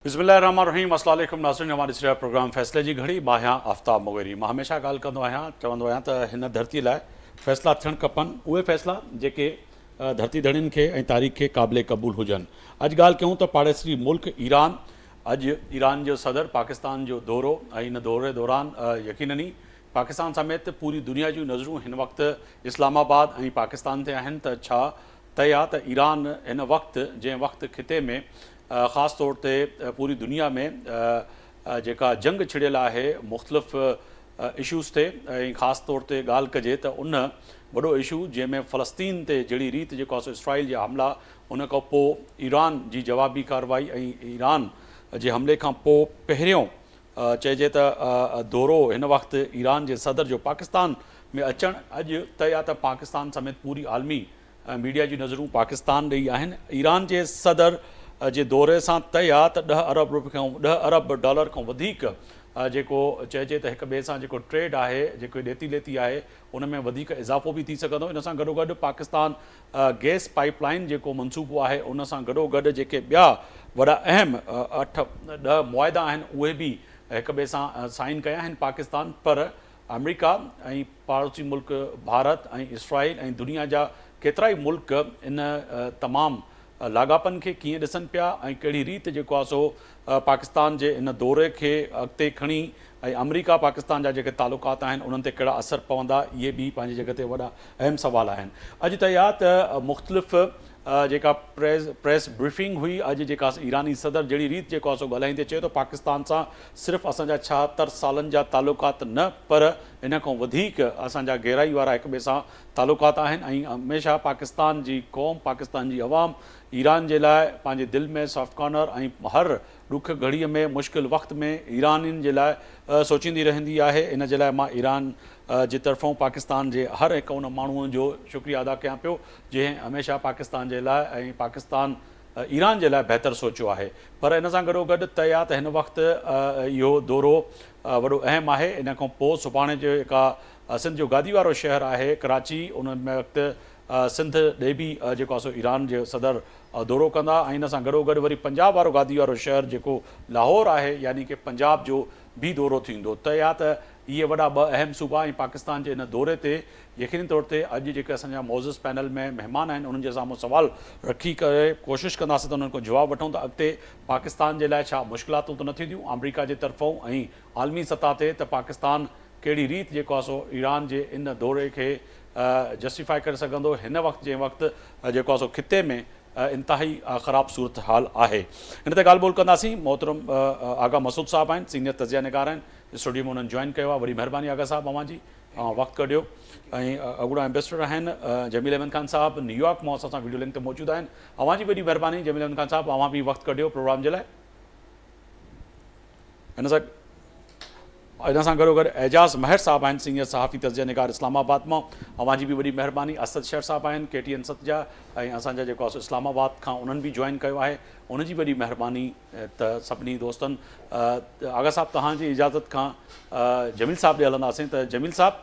बिस्मिल्लाहिर्रहमानिर्रहीम। अस्सलाम वालेकुम नाज़रीन, हमारे इस प्रोग्राम फ़ैसले जी घड़ी। मां आहियां आफ़ताब मुग़िरी। मां हमेशह ॻाल्हि कंदो आहियां, चवंदो आहियां त हिन धरती लाइ फ़ैसिला थियणु खपनि, उहे फ़ैसिला जेके धरती धड़ियुनि खे ऐं तारीख़ खे क़ाबिले क़बूल हुजनि। अॼु ॻाल्हि कयूं त पाड़ेसरी मुल्क ईरान। अॼु ईरान जो सदर पाकिस्तान जो दौरो ऐं इन दौरे दौरान यकीननी पाकिस्तान समेत पूरी दुनिया जूं नज़रूं हिन वक़्तु इस्लामाबाद ऐं पाकिस्तान ते आहिनि त छा तय आहे त ईरान हिन वक़्तु जंहिं वक़्तु खिते में ख़ासि तौर ते पूरी दुनिया में जेका जंग छिड़ियल आहे मुख़्तलिफ़ इशूज़ ते, ऐं ख़ासि तौर ते ॻाल्हि कजे त उन वॾो इशू जंहिंमें फ़लस्तीन ते जहिड़ी रीति जेको आहे सो इसराइल जा हमला, उन खां पोइ ईरान जी जवाबी कार्रवाई ऐं ईरान जे हमले खां पोइ पहिरियों चइजे त दौरो हिन वक़्तु ईरान जे सदर जो पाकिस्तान में अचणु अॼु तय आहे त पाकिस्तान समेत पूरी आलमी मीडिया जी नज़रूं पाकिस्तान ॾेई आहिनि। ईरान जे सदर जे दौरे सां तय आहे त $10 अरब डॉलर खां वधीक जेको चइजे त हिक ॿिए सां जेको ट्रेड आहे, जेको ॾेती लेती आहे, उन में वधीक इज़ाफ़ो बि थी सघंदो। इन सां गॾोगॾु पाकिस्तान गैस पाइपलाइन जेको मनसूबो आहे, उन सां गॾोगॾु जेके ॿिया वॾा अहम 8-10 मुआइदा आहिनि, उहे बि हिक ॿिए सां साइन कया आहिनि पाकिस्तान। पर अमेरिका ऐं पाड़ोसी मुल्क भारत ऐं इसराइल ऐं दुनिया जा केतिरा ई मुल्क इन तमामु लाॻापनि खे कीअं ॾिसनि पिया ऐं कहिड़ी रीति जेको आहे सो पाकिस्तान जे इन दौरे खे अॻिते खणी, ऐं अमेरिका पाकिस्तान जा जेके तालुकात आहिनि उन्हनि ते कहिड़ा असर पवंदा, इहे बि पंहिंजी जॻह ते वॾा अहम सुवाल आहिनि। अॼु त इहा त मुख़्तलिफ़ जेका प्रेस ब्रीफिंग हुई, अॼु जेका ईरानी सदर जहिड़ी रीति जेको आहे सो ॻाल्हाईंदे चयो त पाकिस्तान सां सिर्फ़ु असांजा 76 सालनि जा तालुकात न, पर इन खां वधीक असांजा गहराई वारा हिक ॿिए सां तालुकात आहिनि, ऐं हमेशह पाकिस्तान जी क़ौम, पाकिस्तान जी अवाम ईरान जे लाइ पंहिंजे दिलि में सॉफ्ट कॉर्नर ऐं हर ॾुख घड़ीअ में, मुश्किल वक़्त में ईरानियुनि जे लाइ सोचींदी रहंदी आहे। इन जे लाइ मां ईरान जे तरफ़ां पाकिस्तान जे हर हिकु उन माण्हूअ जो शुक्रिया अदा कयां पियो जंहिं हमेशह पाकिस्तान जे लाइ ऐं पाकिस्तान ईरान जे लाइ बहितरु सोचियो आहे। पर इन सां गॾोगॾु तय आहे त हिन वक़्तु इहो दौरो वॾो अहम आहे। इन खां पोइ सुभाणे जेका सिंध जो गादी वारो शहरु आहे कराची, उन वक़्तु सिंध ॾे बि जेको आहे सो ईरान जो सदर दौरो कंदा, ऐं इन सां गॾोगॾु वरी पंजाब वारो गादी वारो शहरु जेको लाहौर आहे, यानी कि पंजाब जो बि दौरो थींदो। तय आहे त इहे वॾा ॿ अहम सूबा ऐं पाकिस्तान जे इन दौरे ते यकीनी तौर ते अॼु जेके असांजा मौज़ूज़ पैनल में महिमान आहिनि, उन्हनि जे साम्हूं सुवाल रखी करे कोशिशि कंदासीं त उन्हनि खां जवाबु वठूं त अॻिते पाकिस्तान जे लाइ छा मुश्किलातूं त न थींदियूं अमेरिका जे तरफ़ां, ऐं आलमी सतह ते त पाकिस्तान कहिड़ी रीति जेको आहे सो ईरान जे इन दौरे खे जस्टिफाई करे सघंदो हिन वक़्तु जंहिं वक़्तु जेको आहे सो खिते में इंतिहाई ख़राब सूरत हाल आहे। हिन ते ॻाल्हि ॿोल कंदासीं। मोहतरम आगा मसूद साहब आहिनि, सीनियर तज़िया निगार आहिनि, स्टूडियो में उन्हनि जॉइन कयो आहे। वरी महिरबानी आगा साहब अवां जी वक़्तु कढियो। ऐं अॻूणा एम्बेसडर आहिनि जमील अहमद ख़ान साहब, न्यूयॉर्क मां असां सां वीडियो लिंक ते मौजूदु आहिनि। अवां जी वॾी महिरबानी जमील अहमद ख़ान साहब, अवां बि वक़्तु कढियो प्रोग्राम जे लाइ। इन सां गॾोगॾु एजाज़ महर साहब आहिनि, सीनियर सहाफ़ी तज़िया निगार इस्लामाबाद मां, अवां जी बि वॾी महिरबानी। असद शहर साहब आहिनि, KTN सतजा, ऐं असांजा जेको आहे इस्लामाबाद खां उन्हनि बि जॉइन कयो आहे, उनजी वॾी महिरबानी। त सभिनी दोस्तनि आगा साहब तव्हांजी इजाज़त खां जमील साहब ॾे हलंदासीं। त जमील साहब,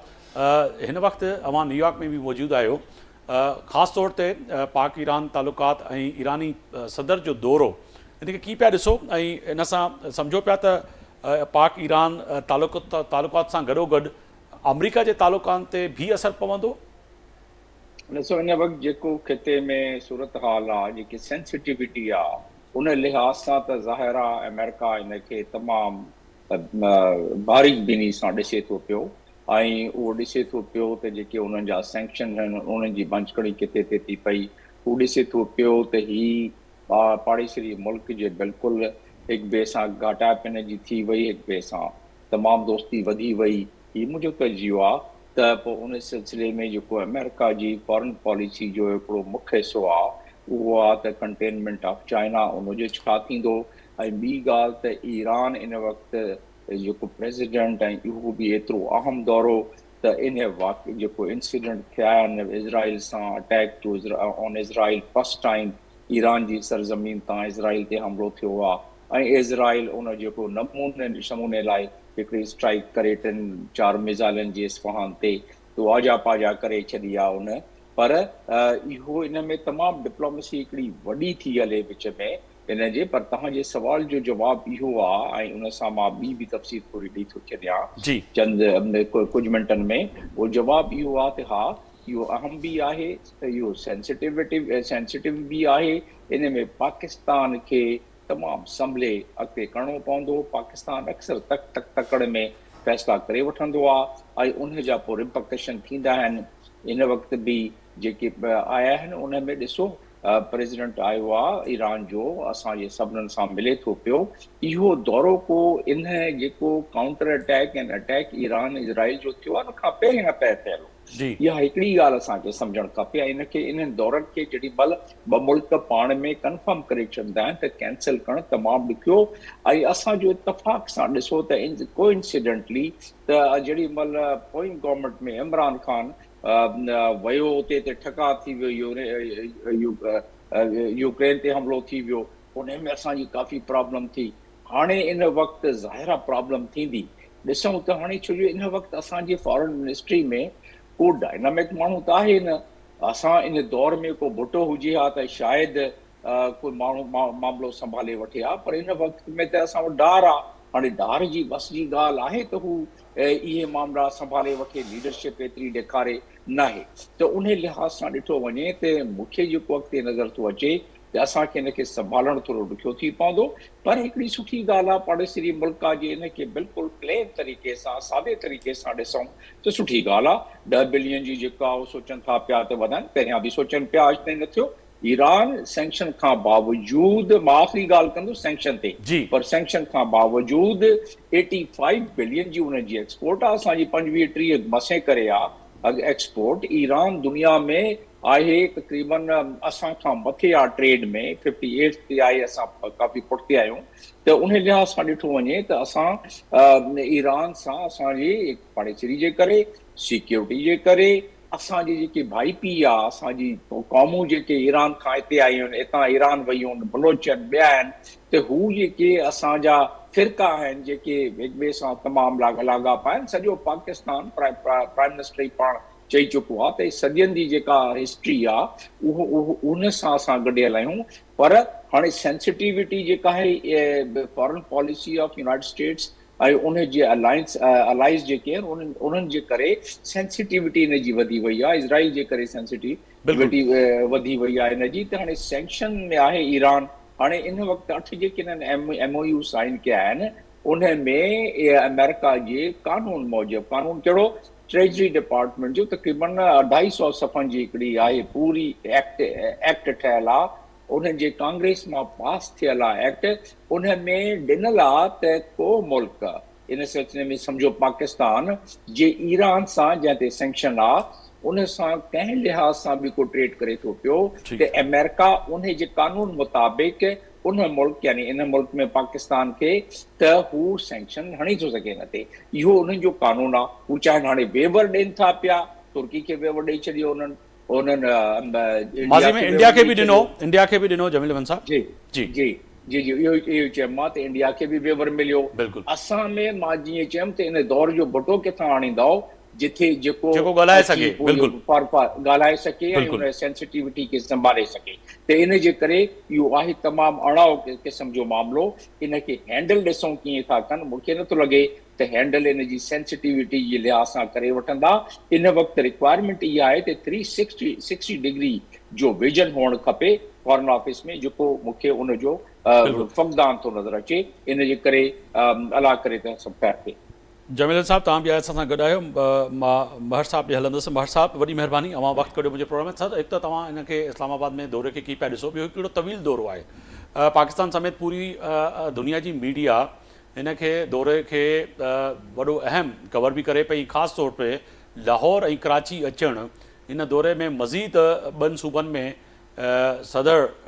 हिन वक़्तु अवां न्यूयॉर्क में बि मौजूदु आहियो, ख़ासि तौर ते पाक ईरान तालुकात ऐं ईरानी सदर जो दौरो, इनखे कीअं पिया ॾिसो, ऐं इन सां सम्झो पिया त पाक ईरान तालुकात सां गॾोगॾु अमेरिका जे तालुकात ते बि असरु पवंदो? ॾिसो, हिन वक़्तु जेको खिते में सूरत हाल आहे, जेकी सेंसिटिविटी आहे, उन लिहाज़ सां त ज़ाहिर आहे अमेरिका इनखे तमामु बारीक बीनी सां ॾिसे थो पियो, ऐं उहो ॾिसे थो पियो त जेके उन्हनि जा सैंक्शन आहिनि, उन्हनि जी भंचकड़ी किथे थिए थी पई। उहो ॾिसे थो पियो त ही पाड़ेसरी मुल्क जे बिल्कुलु हिक ॿिए सां घाटाइप जी थी वई, हिक ॿिए सां तमामु दोस्ती वधी वई। हीउ मुंहिंजो तजियो आहे त पोइ उन सिलसिले में जेको अमेरिका जी फॉरेन पॉलिसी जो हिकिड़ो मुख्य हिसो आहे, उहो आहे त कंटेनमेंट ऑफ चाइना, उनजो छा थींदो। ऐं ॿी ॻाल्हि त ईरान इन वक़्तु जेको प्रेसिडेंट, ऐं इहो बि एतिरो अहम दौरो त इन वाक़ जेको इंसिडेंट थिया आहिनि इज़राइल सां, attack two on Israel, first time Iran जी सरज़मीन तां इज़राइल ते हमिलो थियो आहे, ऐं इज़राइल उन जेको नमूने लाइ हिकिड़ी स्ट्राइक करे 3-4 मिज़ाइलनि जी इस्फ़हान ते तो आजा पाजा करे छॾी आहे उन। पर इहो इन में तमामु डिप्लोमेसी हिकिड़ी वॾी थी हले विच में, इन जे, पर तव्हांजे सवाल जो जवाबु इहो आहे ऐं उन सां मां ॿी बि तफ़सील थोरी ॾेई थो छॾियां जी चंद कुझु मिंटनि में। उहो जवाबु इहो आहे त हा, इहो अहम बि आहे, इहो सेंसिटिव बि आहे। इन में पाकिस्तान खे तमामु संभले अॻिते करिणो पवंदो। पाकिस्तान अक्सर तकड़ में फ़ैसिला करे वठंदो आहे ऐं उन जा पोइ रिपरकशन थींदा आहिनि। इन वक़्तु बि जेके आया आहिनि उन में ॾिसो, प्रेसिडेंट आयो आहे ईरान जो, असांजे सभिनीनि सां मिले थो पियो। इहो दौरो को इन जेको काउंटर अटैक ऐं अटैक ईरान इज़राइल जो थियो आहे, उन खां पहिरियों थियल हो। जी इहा हिकिड़ी ॻाल्हि असांखे सम्झणु खपे। ऐं इनखे इन्हनि दौरनि खे जेॾी महिल ॿ मुल्क पाण में कंफर्म करे छॾींदा आहिनि त कैंसिल करणु तमामु ॾुखियो। ऐं असांजो इतफ़ाक़ सां ॾिसो त कोइंसिडेंटली त जेॾी महिल पोइ गवर्नमेंट में इमरान ख़ान वियो, उते ते ठका थी वियो, यूक्रेन ते हमिलो थी वियो, उन में असांजी काफ़ी प्रॉब्लम थी। हाणे इन वक़्तु ज़ाहिरा प्रॉब्लम थींदी। ॾिसूं त हाणे छो जो इन वक़्तु असांजे फॉरेन मिनिस्ट्री में को डायनामिक माण्हू त आहे न। असां इन दौर में को भुटो हुजे हा त शायदि कोई माण्हू मामिलो संभाले वठे हा, पर इन वक़्त में त असां वटि डार आहे। हाणे डार जी बस जी ॻाल्हि आहे त हू इहे मामला संभाले वठे, लीडरशिप एतिरी ॾेखारे न आहे। त उन लिहाज़ सां ॾिठो वञे त मूंखे जेको अॻिते नज़र थो अचे त असांखे इनखे संभालणु थोरो ॾुखियो थी पवंदो। पर हिकिड़ी सुठी ॻाल्हि आहे, पाड़ेसरी मुल्क आहे जे इनखे बिल्कुलु प्लेन तरीक़े सां, सादे तरीक़े सां ॾिसूं त सुठी ॻाल्हि आहे। 10 बिलियन जी जेका उहो सोचनि था पिया त वधनि, पहिरियां बि सोचनि पिया, अॼु ताईं न थियो। ईरान सैंक्शन खां बावजूदि, मां आख़िरी ॻाल्हि कंदुसि सैंक्शन ते, जी पर सैंक्शन खां बावजूदि 85 बिलियन जी उनजी एक्सपोर्ट आहे। असांजी 25-30 मसे करे आहे एक्सपोर्ट। ईरान दुनिया में आहे तक़रीबन असां खां मथे आहे ट्रेड में, 58 ते आहे, असां काफ़ी पुठिते आहियूं। त उन लिहाज़ सां ॾिठो वञे त असां ईरान सां असांजी पाड़ेसरी जे करे, सिक्योरिटी जे करे, असांजी जेकी भाई पीउ आहे, असांजी क़ौमूं जेके ईरान खां हिते आयूं आहिनि, हितां ईरान वयूं आहिनि, बलोच आहिनि, ॿिया आहिनि, त हू जेके असांजा फ़िरका आहिनि जेके हिक ॿिए सां तमामु लाॻापा आहिनि। सॼो पाकिस्तान प्राइम मिनिस्टर ई पाण चई चुको आहे त सदियनि जी जेका हिस्ट्री आहे उहो उन सां असां गॾियल आहियूं। पर हाणे सेंसिटिविटी जेका आहे foreign policy of United status ऐं उन जे अलाइज़ जेके आहिनि उन्हनि जे करे सेंसिटिविटी इन जी वधी वई आहे। इज़राइल जे करे सेंसिटिविटी वधी वई आहे इन जी। त हाणे सैंक्शन में आहे ईरान। हाणे इन वक़्तु 8 जेके हिननि MOU साइन कया आहिनि, उन में अमेरिका जे कानून मूजिबि, कानून कहिड़ो, ट्रेजरी डिपार्टमेंट जो तक़रीबन 250 सफ़नि जी हिकिड़ी आहे पूरी एक्ट ठहियल आहे। उन्हनि जे कांग्रेस मां पास थियल आहे एक्ट। उन में ॾिनल आहे त को मुल्क इन सिलसिले में सम्झो पाकिस्तान जे ईरान सां जंहिं ते सैंक्शन आहे उन सां कंहिं लिहाज़ सां बि को ट्रेड करे थो पियो त अमेरिका उन जे कानून मुताबिक़ उन मुल्क यानी इन मुल्क में पाकिस्तान खे त हू सैंक्शन हणी थो सघे न ते। इहो उन्हनि जो कानून आहे। हू चाहिनि हाणे वेवर ॾियनि था पिया, तुर्की खे वेवर ॾेई छॾियो माज़ी में इंडिया खे बि ॾिनो जमील अहमद साहब। जी जी जी जी जी इहो चयुमि मां त इंडिया खे बि वेवर मिलियो। बिल्कुलु असां में मां जीअं चयुमि त इन दौर जो भुटो किथां आणींदव जिथे जेको ॻाल्हाए सघे, बिल्कुलु ॻाल्हाए सघे ऐं उन सेंसिटिविटी खे संभाले सघे। त इन जे करे इहो आहे तमामु अणाव क़िस्म जो मामिलो। इनखे हैंडल ॾिसूं कीअं था कनि। मूंखे नथो लॻे त हैंडल इन जी सेंसिटिविटी जे लिहाज़ सां करे वठंदा। इन वक़्तु रिक्वायरमेंट इहा आहे त 360 डिग्री जो विजन हुअणु खपे फॉरेन ऑफिस में, जेको मूंखे उनजो फ़क़दान थो नज़र अचे। इन जे करे अला करे त सभु ख़ैरु थिए। जमील साहब तव्हां बि असां सां गॾु आहियो। मां महर साहब ॾे हलंदुसि। महर साहब वॾी महिरबानी, अवां वक़्तु कढियो मुंहिंजे प्रोग्राम में। सर, हिकु त तव्हां हिनखे इस्लामाबाद में दौरे खे कीअं पिया ॾिसो, ॿियो हिकिड़ो तवील दौरो आहे। पाकिस्तान समेत पूरी दुनिया जी मीडिया हिनखे दौरे खे वॾो अहम कवर बि करे पई। ख़ासि तौर ते लाहौर ऐं कराची अचणु हिन दौरे में मज़ीद 2 सूबनि में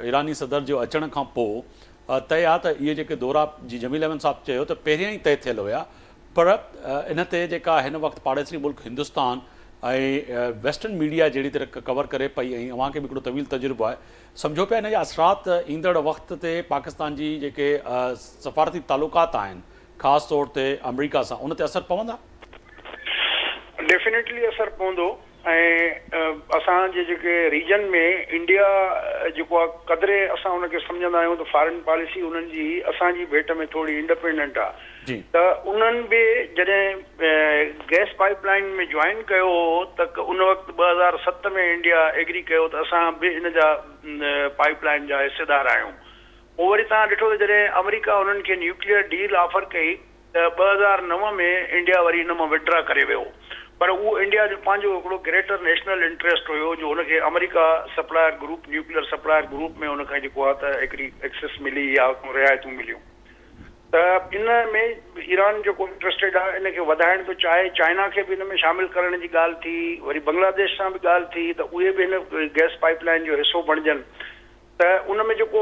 ईरानी सदर जो अचण खां पोइ तय आहे त इहे जेके दौरा जी जमील अहमद साहब चयो त पहिरियां ई तय थियल हुया, पर इन ते जेका हिन वक़्तु पाड़ेसरी मुल्क हिंदुस्तान ऐं वेस्टर्न मीडिया जहिड़ी तरह कवर करे पई ऐं अव्हांखे बि हिकिड़ो तवील तजुर्बो आहे, सम्झो पिया हिन जा असरात ईंदड़ वक़्त ते पाकिस्तान जी जेके सफ़ारती तालुकात आहिनि ख़ासि तौर ते अमरीका सां, उन ते असरु पवंदा? डेफिनेटली असरु पवंदो ऐं असांजे जेके रीजन में इंडिया जेको आहे क़दरे असां उनखे सम्झंदा आहियूं त फॉरेन पॉलिसी उन्हनि जी असांजी भेट में थोरी इंडिपेंडेंट आहे त उन्हनि बि जॾहिं गैस पाइपलाइन में जॉइन कयो हो त उन वक़्तु 2007 में इंडिया एग्री कयो त असां बि इन जा पाइपलाइन जा हिसेदार आहियूं। पोइ वरी तव्हां ॾिठो त जॾहिं अमेरिका उन्हनि खे न्यूक्लियर डील ऑफर कई त 2009 में इंडिया वरी इन मां विड्रॉ करे वियो, पर उहो इंडिया जो पंहिंजो हिकिड़ो ग्रेटर नेशनल इंट्रस्ट हुयो जो हुनखे America supplier group nuclear supplier group में हुनखे जेको आहे त हिकिड़ी एक्सेस मिली या रिआयतूं मिलियूं। त इन में ईरान जेको इंट्रस्टेड आहे इनखे वधाइण थो चाहे, चाइना खे बि इन में शामिल करण जी ॻाल्हि थी, वरी बांग्लादेश सां बि ॻाल्हि थी त उहे बि हिन गैस पाइपलाइन जो हिसो बणिजनि। त उन में जेको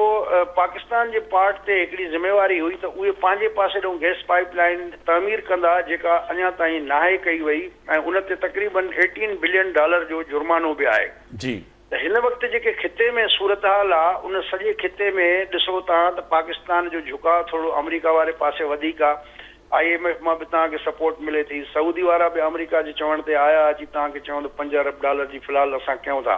पाकिस्तान जे पार्ट ते हिकिड़ी ज़िम्मेवारी हुई त उहे पंहिंजे पासे ॾांहुं गैस पाइपलाइन तामीर कंदा जेका अञा ताईं नाहे कई वई ऐं उन ते तक़रीबन $18 बिलियन जो जुर्मानो बि आहे जी। त हिन वक़्तु जेके खिते में सूरत हाल आहे उन सॼे खिते में ॾिसो तव्हां त पाकिस्तान जो झुकाव थोरो अमेरिका वारे पासे वधीक आहे। IMF मां बि तव्हांखे सपोर्ट मिले थी, सऊदी वारा बि अमेरिका जे चवण ते आया अची तव्हांखे चवनि $5 अरब जी फ़िलहाल असां कयूं था।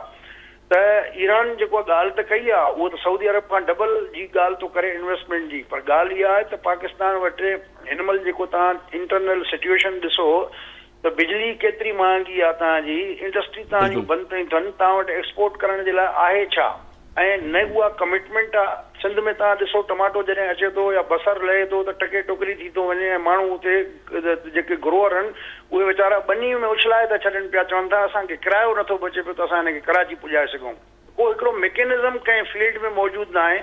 त ईरान जेको ॻाल्हि त कई आहे उहो त सऊदी अरब खां डबल जी ॻाल्हि थो करे इन्वेस्टमेंट जी, पर ॻाल्हि इहा आहे त पाकिस्तान वटि हिन महिल जेको तव्हां इंटरनल सिचुएशन ॾिसो त बिजली केतिरी महांगी आहे, तव्हांजी इंडस्ट्री तव्हांजूं बंदि कयूं अथनि, तव्हां वटि एक्सपोर्ट करण जे लाइ आहे छा ऐं न उहा कमिटमेंट आहे। सिंध में तव्हां ॾिसो टमाटो जॾहिं अचे थो या बसर लहे थो त टके टुकरी थी थो वञे ऐं माण्हू उते जेके ग्रोअर आहिनि उहे वीचारा ॿनी में उछलाए था छॾनि पिया, चवनि था असांखे किरायो नथो बचे पियो त असां हिनखे कराची पुॼाए सघूं। को हिकिड़ो मैकेनिज़म कंहिं फील्ड में मौजूदु न आहे।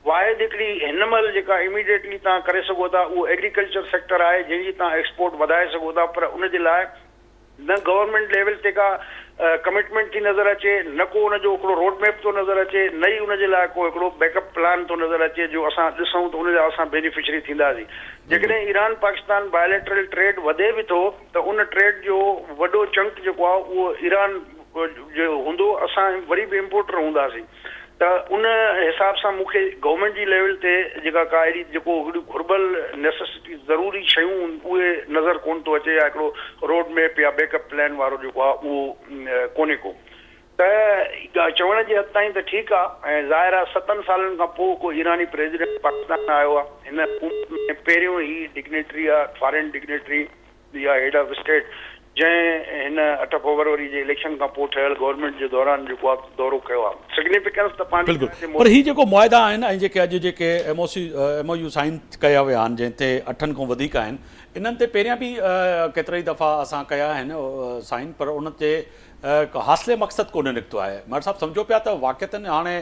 वाहिद हिकिड़ी हिन महिल जेका इमीडिएटली तव्हां करे सघो था उहो एग्रीकल्चर सेक्टर आहे जंहिंजी तव्हां एक्सपोर्ट वधाए सघो था, पर उनजे लाइ न गवर्नमेंट लेवल ते का कमिटमेंट थी नज़र अचे, न को उनजो हिकिड़ो रोड मैप थो नज़र अचे, न ई उनजे लाइ को हिकिड़ो बैकअप प्लान थो नज़र अचे जो असां ॾिसूं त उनजा असां बेनिफिशरी थींदासीं। जेकॾहिं ईरान पाकिस्तान बायलैटरल ट्रेड वधे बि थो त उन ट्रेड जो वॾो चंक जेको आहे उहो ईरान जो हूंदो, असां वरी बि इम्पोर्टर हूंदासीं। त उन हिसाब सां मूंखे गवर्नमेंट जी लेवल ते जेका का अहिड़ी जेको घुर्बल नेसेसिटी ज़रूरी शयूं उहे नज़र कोन थो अचे या हिकिड़ो रोड मैप या बैकअप प्लान वारो जेको आहे उहो कोन्हे को। त चवण जे हद ताईं त ठीकु आहे ऐं ज़ाहिर आहे 7 सालनि खां पोइ को ईरानी प्रेसिडेंट पाकिस्तान आयो आहे। हिन में पहिरियों ई डिग्नेटरी आहे, फॉरेन डिग्नेटरी या हेड ऑफ स्टेट जंहिं हिन 8 फरवरी जे इलेक्शन खां पोइ ठहियल गवर्नमेंट जे दौरान जेको आहे दौरो कयो आहे। सिग्निफिकेंस त पंहिंजी पर ही जेको मुआदा आहिनि ऐं जेके अॼु जेके MOU साइन कया विया आहिनि जंहिं ते 8 खां वधीक आहिनि, इन्हनि ते पहिरियां बि केतिरी दफ़ा असां कया आहिनि साइन, पर उन ते हासिले मक़सदु कोन्हे निकितो आहे। मर साहब सम्झो पिया त वाक़िअतनि हाणे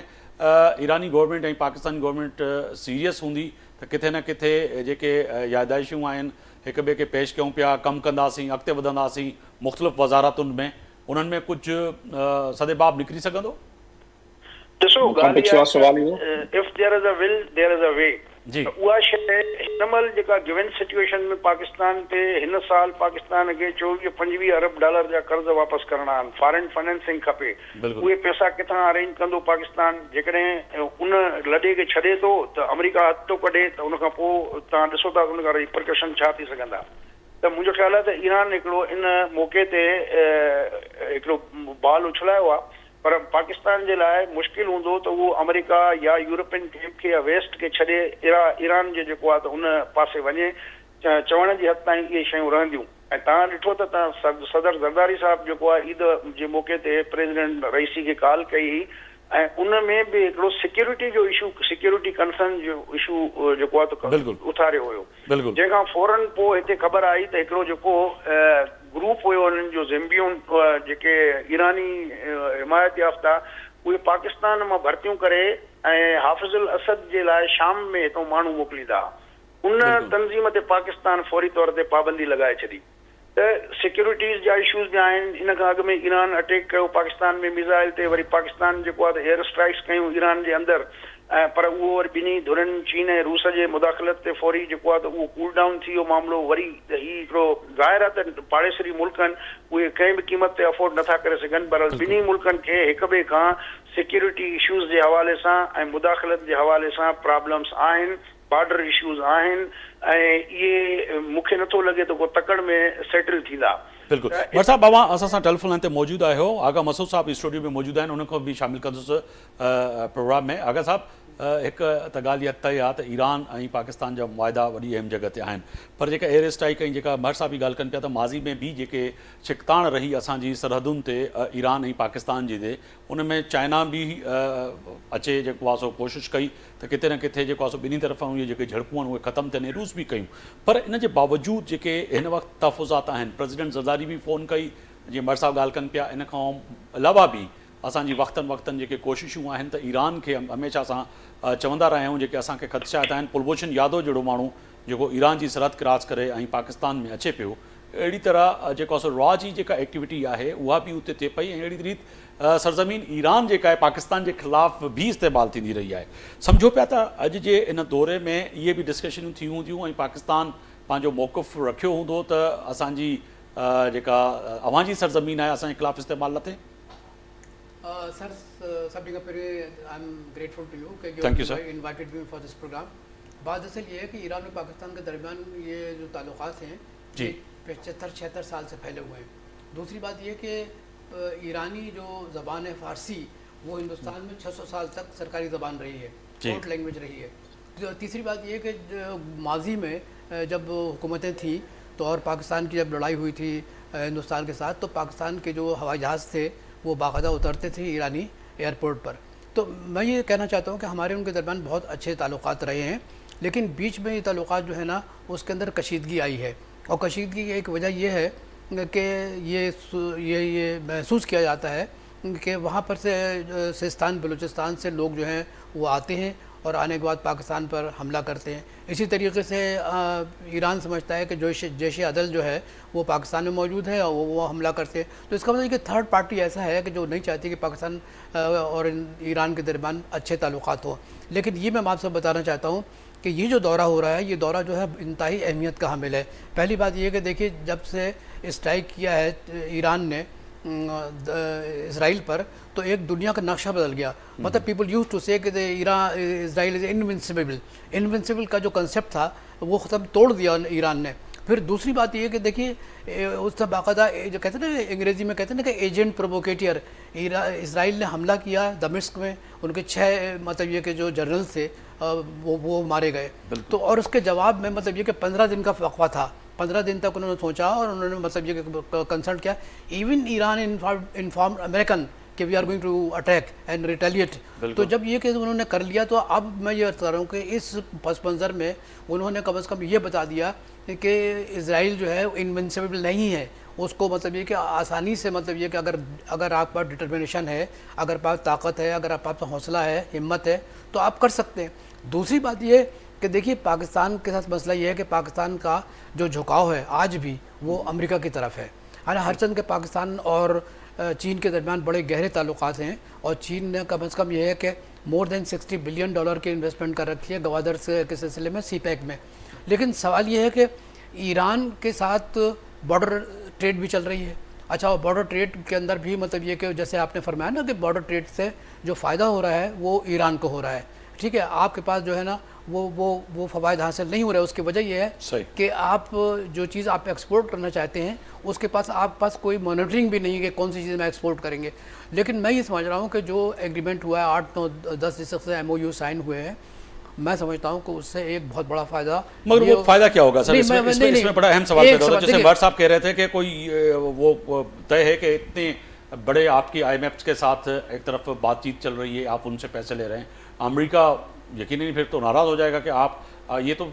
ईरानी गवर्नमेंट ऐं पाकिस्तानी गवर्नमेंट सीरियस हूंदी त किथे न किथे जेके यादाइशूं आहिनि हिक ॿिए खे पेश कयूं पिया, कमु कंदासीं, अॻिते वधंदासीं मुख़्तलिफ़ वज़ारतुनि में, उन्हनि में कुझु सदेबाब निकिरी सघंदो? ॾिसो ॻाल्हि if there is a will there is a way. उहा शइ हिन महिल जेका गिवन सिचुएशन में पाकिस्तान ते हिन साल पाकिस्तान खे 24-25 अरब डॉलर जा कर्ज़ वापसि करणा आहिनि, फॉरेन फाइनेंसिंग खपे, उहे पैसा किथां अरेंज कंदो पाकिस्तान? जेकॾहिं उन लॾे खे छॾे थो त अमेरिका हथ थो कढे त उनखां पोइ तव्हां ॾिसो था उन खां रिपरकशन छा थी सघंदा। त मुंहिंजो ख़्यालु आहे त ईरान हिकिड़ो इन मौक़े ते हिकिड़ो बॉल उछलायो आहे, पर पाकिस्तान जे लाइ मुश्किल हूंदो त उहो अमेरिका या यूरोपियन कैंप खे या वेस्ट खे छॾे ईरान जो जेको आहे त उन पासे वञे। चवण जी हद ताईं इहे शयूं रहंदियूं। ऐं तव्हां ॾिठो त तव्हां सदर ज़रदारी साहिबु जेको आहे ईद जे मौक़े ते प्रेसिडेंट रईसी खे कॉल कई हुई ऐं उन में बि हिकिड़ो सिक्योरिटी जो इशू, सिक्योरिटी कंसर्न जो इशू जेको आहे त उथारियो हुयो, जंहिंखां फौरन पोइ हिते ख़बर आई त हिकिड़ो जेको ग्रुप हुयो उन्हनि जो ज़िम्बियून जेके ईरानी हिमायत याफ़्ता उहे पाकिस्तान मां भर्तियूं करे ऐं हाफ़िज़ुल असद जे लाइ शाम में हितां माण्हू मोकिलींदा। उन तंज़ीम ते पाकिस्तान फौरी तौर ते पाबंदी लॻाए छॾी। त सिक्योरिटीज़ जा इशूज़ बि आहिनि। इन खां अॻु में ईरान अटैक कयो पाकिस्तान में मिज़ाइल ते, वरी पाकिस्तान जेको आहे त एयर स्ट्राइक्स कयूं ईरान जे अंदरि, पर उहो वरी ॿिन्ही धुरनि चीन ऐं रूस जे मुदाख़लत ते फौरी जेको आहे त उहो कूल डाउन थी वियो मामिलो। वरी ही हिकिड़ो ज़ाहिर आहे त पाड़ेसरी मुल्क आहिनि, उहे कंहिं बि क़ीमत ते अफोर्ड नथा करे सघनि, पर ॿिन्ही मुल्कनि खे हिक ॿिए खां सिक्योरिटी इशूज़ जे हवाले सां ऐं मुदाख़लत जे हवाले सां प्रॉब्लम्स आहिनि। बॉर्डर इश्यूज़ आहिनि ऐं इहे मूंखे नथो लॻे त को तकड़ में सेटल थींदा। बिल्कुलु भट्ट साहब, बाबा असां सां टेलीफोन लाइन ते मौजूदु आहियो, आगा मसूद साहब स्टूडियो में मौजूदु आहिनि, उन्हनि खां बि शामिलु कंदुसि प्रोग्राम में। आगा साहब, हिकु त ॻाल्हि इहा तय आहे त ईरान ऐं पाकिस्तान जा मुआदा वॾी अहम जॻह ते आहिनि, पर जेका एयर स्ट्राइक ऐं जेका भट्ट साहब बि ॻाल्हि कनि पिया त माज़ी में बि जेके छिकताण रही असांजी सरहदुनि ते ईरान ऐं पाकिस्तान जी ते, उन में चाइना बि अचे जेको आहे सो कोशिशि कई त किथे न किथे जेको आहे सो ॿिन्ही तरफ़ां इहे जेके झड़पूं आहिनि उहे ख़तमु थियनि, रूस बि कयूं, पर इन जे बावजूदि जेके हिन वक़्तु तहफ़ुज़ात आहिनि, प्रेसिडेंट ज़रदारी बि फ़ोन कई, जीअं भट्ट साहब ॻाल्हि कनि पिया, इन खां अलावा बि असांजी वक़्तनि जेके कोशिशूं आहिनि त ईरान खे हमेशह असां चवंदा रहिया आहियूं जेके असांखे ख़दशात आहिनि, कुलभूषण यादव जहिड़ो माण्हू जेको ईरान जी सरहद क्रॉस करे ऐं पाकिस्तान में अचे पियो, अहिड़ी तरह जेको आहे सो रॉ जी जेका एक्टिविटी आहे उहा बि उते थिए पई, ऐं अहिड़ी रीति सरज़मीन ईरान जेका आहे पाकिस्तान जे ख़िलाफ़ भी इस्तेमालु थींदी रही आहे। सम्झो पिया त अॼु जे इन दौरे में इहे बि डिस्कशनियूं थी हूंदियूं ऐं पाकिस्तान पंहिंजो मौक़िफ़ रखियो हूंदो त असांजी जेका अवांजी सरज़मीन आहे असांजे ख़िलाफ़ इस्तेमालु न थिए। सर, सभी का पहले I am grateful to you कि Thank you, sir. Invited me for this programme. बात असल ये है कि ईरान और पाकिस्तान के दरमियान ये जो ताल्लुकात हैं जी 75-76 साल से फैले हुए हैं। दूसरी बात ये कि ईरानी जो ज़बान है फ़ारसी, वो हिंदुस्तान में 600 साल तक सरकारी ज़बान रही है, कोर्ट लैंग्वेज रही है। तीसरी बात ये कि माजी में जब हुकूमतें थी तो और पाकिस्तान की जब लड़ाई हुई थी हिंदुस्तान के साथ, तो पाकिस्तान के जो हवाई जहाज़ थे वो बाकायदा उतरते थे ईरानी एयरपोर्ट पर। तो मैं ये कहना चाहता हूँ कि हमारे उनके दरमियान बहुत अच्छे ताल्लुकात रहे हैं, लेकिन बीच में ये ताल्लुकात जो है ना उसके अंदर कशीदगी आई है, और कशीदगी की एक वजह ये है कि ये महसूस किया जाता है कि वहाँ पर से सिस्तान बलूचिस्तान से लोग जो हैं वो आते हैं और आने के बाद पाकिस्तान पर हमला करते हैं। इसी तरीके से ईरान समझता है कि जैश अदल जो है वो पाकिस्तान में मौजूद है और वो हमला करते हैं। तो इसका मतलब कि थर्ड पार्टी ऐसा है कि जो नहीं चाहती कि पाकिस्तान और ईरान के दरमियान अच्छे ताल्लुकात हो। लेकिन ये मैं आपसे बताना चाहता हूँ कि ये जो दौरा हो रहा है, ये दौरा जो है इंतहाई अहमियत का हामिल है। पहली बात ये कि देखिए, जब से स्ट्राइक किया है ईरान ने इसराइल पर, तो एक दुनिया का नक्शा बदल गया। मतलब पीपल यूज टू से कि इसराइल इज इनविंसिबल का जो कंसेप्ट था वो ख़त्म तोड़ दिया ईरान ने। फिर दूसरी बात ये कि देखिए, उसने बाकायदा जो कहते हैं ना, अंग्रेज़ी में कहते हैं ना कि एजेंट प्रोवोकेटर, इसराइल ने हमला किया दमिश्क में, उनके 6 मतलब ये कि जो जनरल थे वो मारे गए। तो और उसके जवाब में मतलब ये कि 15 दिन का वक़्फ़ा था, 15 दिन तक उन्होंने सोचा और उन्होंने मतलब ये कंसल्ट किया। इवन ईरान इन्फॉर्म अमेरिकन कि we are going to attack and retaliate. तो जब ये कि उन्होंने कर लिया, तो अब मैं ये बता रहा हूँ कि इस पस मंज़र में उन्होंने कम से कम ये बता दिया कि इज़राइल जो है इनविंसिबल नहीं है। उसको मतलब ये कि आसानी से मतलब ये कि अगर आप पास डिटर्मिनेशन है, अगर पास ताकत है, अगर आप पास हौसला है, हिम्मत है, तो आप कर सकते हैं। दूसरी बात ये कि देखिए, पाकिस्तान के साथ मसला ये है कि पाकिस्तान का जो झुकाव है आज भी वो अमेरिका की तरफ है ना। हरचंद के पाकिस्तान और चीन के दरमियान बड़े गहरे ताल्लुकात हैं, और चीन ने कम से कम ये है कि मोर देन $60 बिलियन की इन्वेस्टमेंट कर रखी है गवादर के सिलसिले में, सीपैक में। लेकिन सवाल ये है कि ईरान के साथ बॉर्डर ट्रेड भी चल रही है। अच्छा, बॉर्डर ट्रेड के अंदर भी मतलब ये कि जैसे आपने फरमाया ना कि बॉर्डर ट्रेड से जो फ़ायदा हो रहा है वो ईरान को हो रहा है, ठीक है। आपके पास जो है ना वो फ़वाइद हासिल नहीं हो रहा है। उसकी वजह यह है कि आप जो चीज़ आप एक्सपोर्ट करना चाहते हैं उसके पास आपके पास कोई मॉनिटरिंग भी नहीं है कि कौन सी चीज़ में एक्सपोर्ट करेंगे। लेकिन मैं ये समझ रहा हूँ कि जो एग्रीमेंट हुआ है 8, 9, 10 दिसंबर से MOU साइन हुए हैं, मैं समझता हूँ कि उससे एक बहुत बड़ा फ़ायदा। मगर वो फ़ायदा क्या होगा सर? इसमें बड़ा अहम सवाल पैदा होता है। जैसे भट्ट साहब कह रहे थे कि कोई वो तय है कि इतने बड़े आपकी IMF के साथ एक तरफ बातचीत चल रही है, आप उनसे पैसे ले रहे हैं, अमेरिका यकीन नहीं फिर तो नाराज़ हो जाएगा कि आप ये तो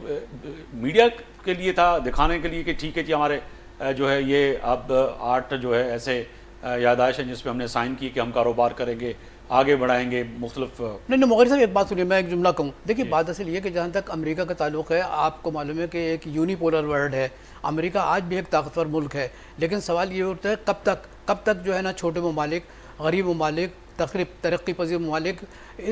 मीडिया के लिए था, दिखाने के लिए कि ठीक है जी हमारे जो है ये अब 8 जो है ऐसे याददाश्त हैं जिसमें हमने साइन की कि हम कारोबार करेंगे, आगे बढ़ाएंगे मुख्तलिफ। नहीं, मोगरी साहब एक बात सुनिए, मैं एक जुमला कहूँ। देखिए, बात असल ये कि जहाँ तक अमेरिका का ताल्लुक़ है, आपको मालूम है कि एक यूनिपोलर वर्ल्ड है। अमेरिका आज भी एक ताकतवर मुल्क है, लेकिन सवाल ये उठता है कब तक जो है ना छोटे ममालिक, गरीब ममालिक, तरक्की पजीर ममालिक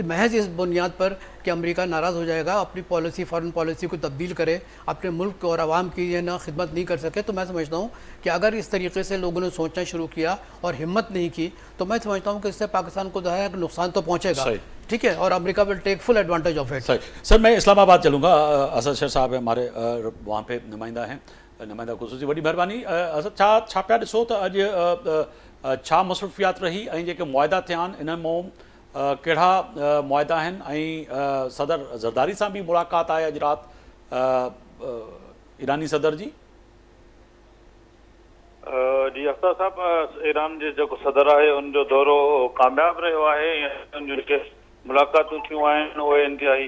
महज इस बुनियाद पर कि अमेरिका नाराज़ हो जाएगा, अपनी पॉलिसी, फॉरेन पॉलिसी को तब्दील करे, अपने मुल्क और आवाम की ये ना खिदमत नहीं कर सके। तो मैं समझता हूँ कि अगर इस तरीके से लोगों ने सोचना शुरू किया और हिम्मत नहीं की, तो मैं समझता हूँ कि इससे पाकिस्तान को जो है नुकसान तो पहुँचेगा। ठीक है, और America will take full advantage of it. सही सर, मैं इस्लामाबाद चलूँगा। असद शेर साहब हमारे वहाँ पे नुमाइंदा हैं, नुमाइंदा ख़ुसूसी, वॾी महिरबानी। असद छा पिया ॾिसो त अॼु छा मसरूफ़ियात रही ऐं जेके मुआदा थिया आहिनि इन मां कहिड़ा मुआदा आहिनि ऐं सदर ज़रदारी सां बि मुलाक़ात आहे अॼु राति ईरानी सदर जी? जी अख्तर साहब, ईरान जे जेको सदर आहे उनजो दौरो कामयाब रहियो आहे। उन जूं जेके मुलाक़ातूं थियूं आहिनि उहे इंतिहाई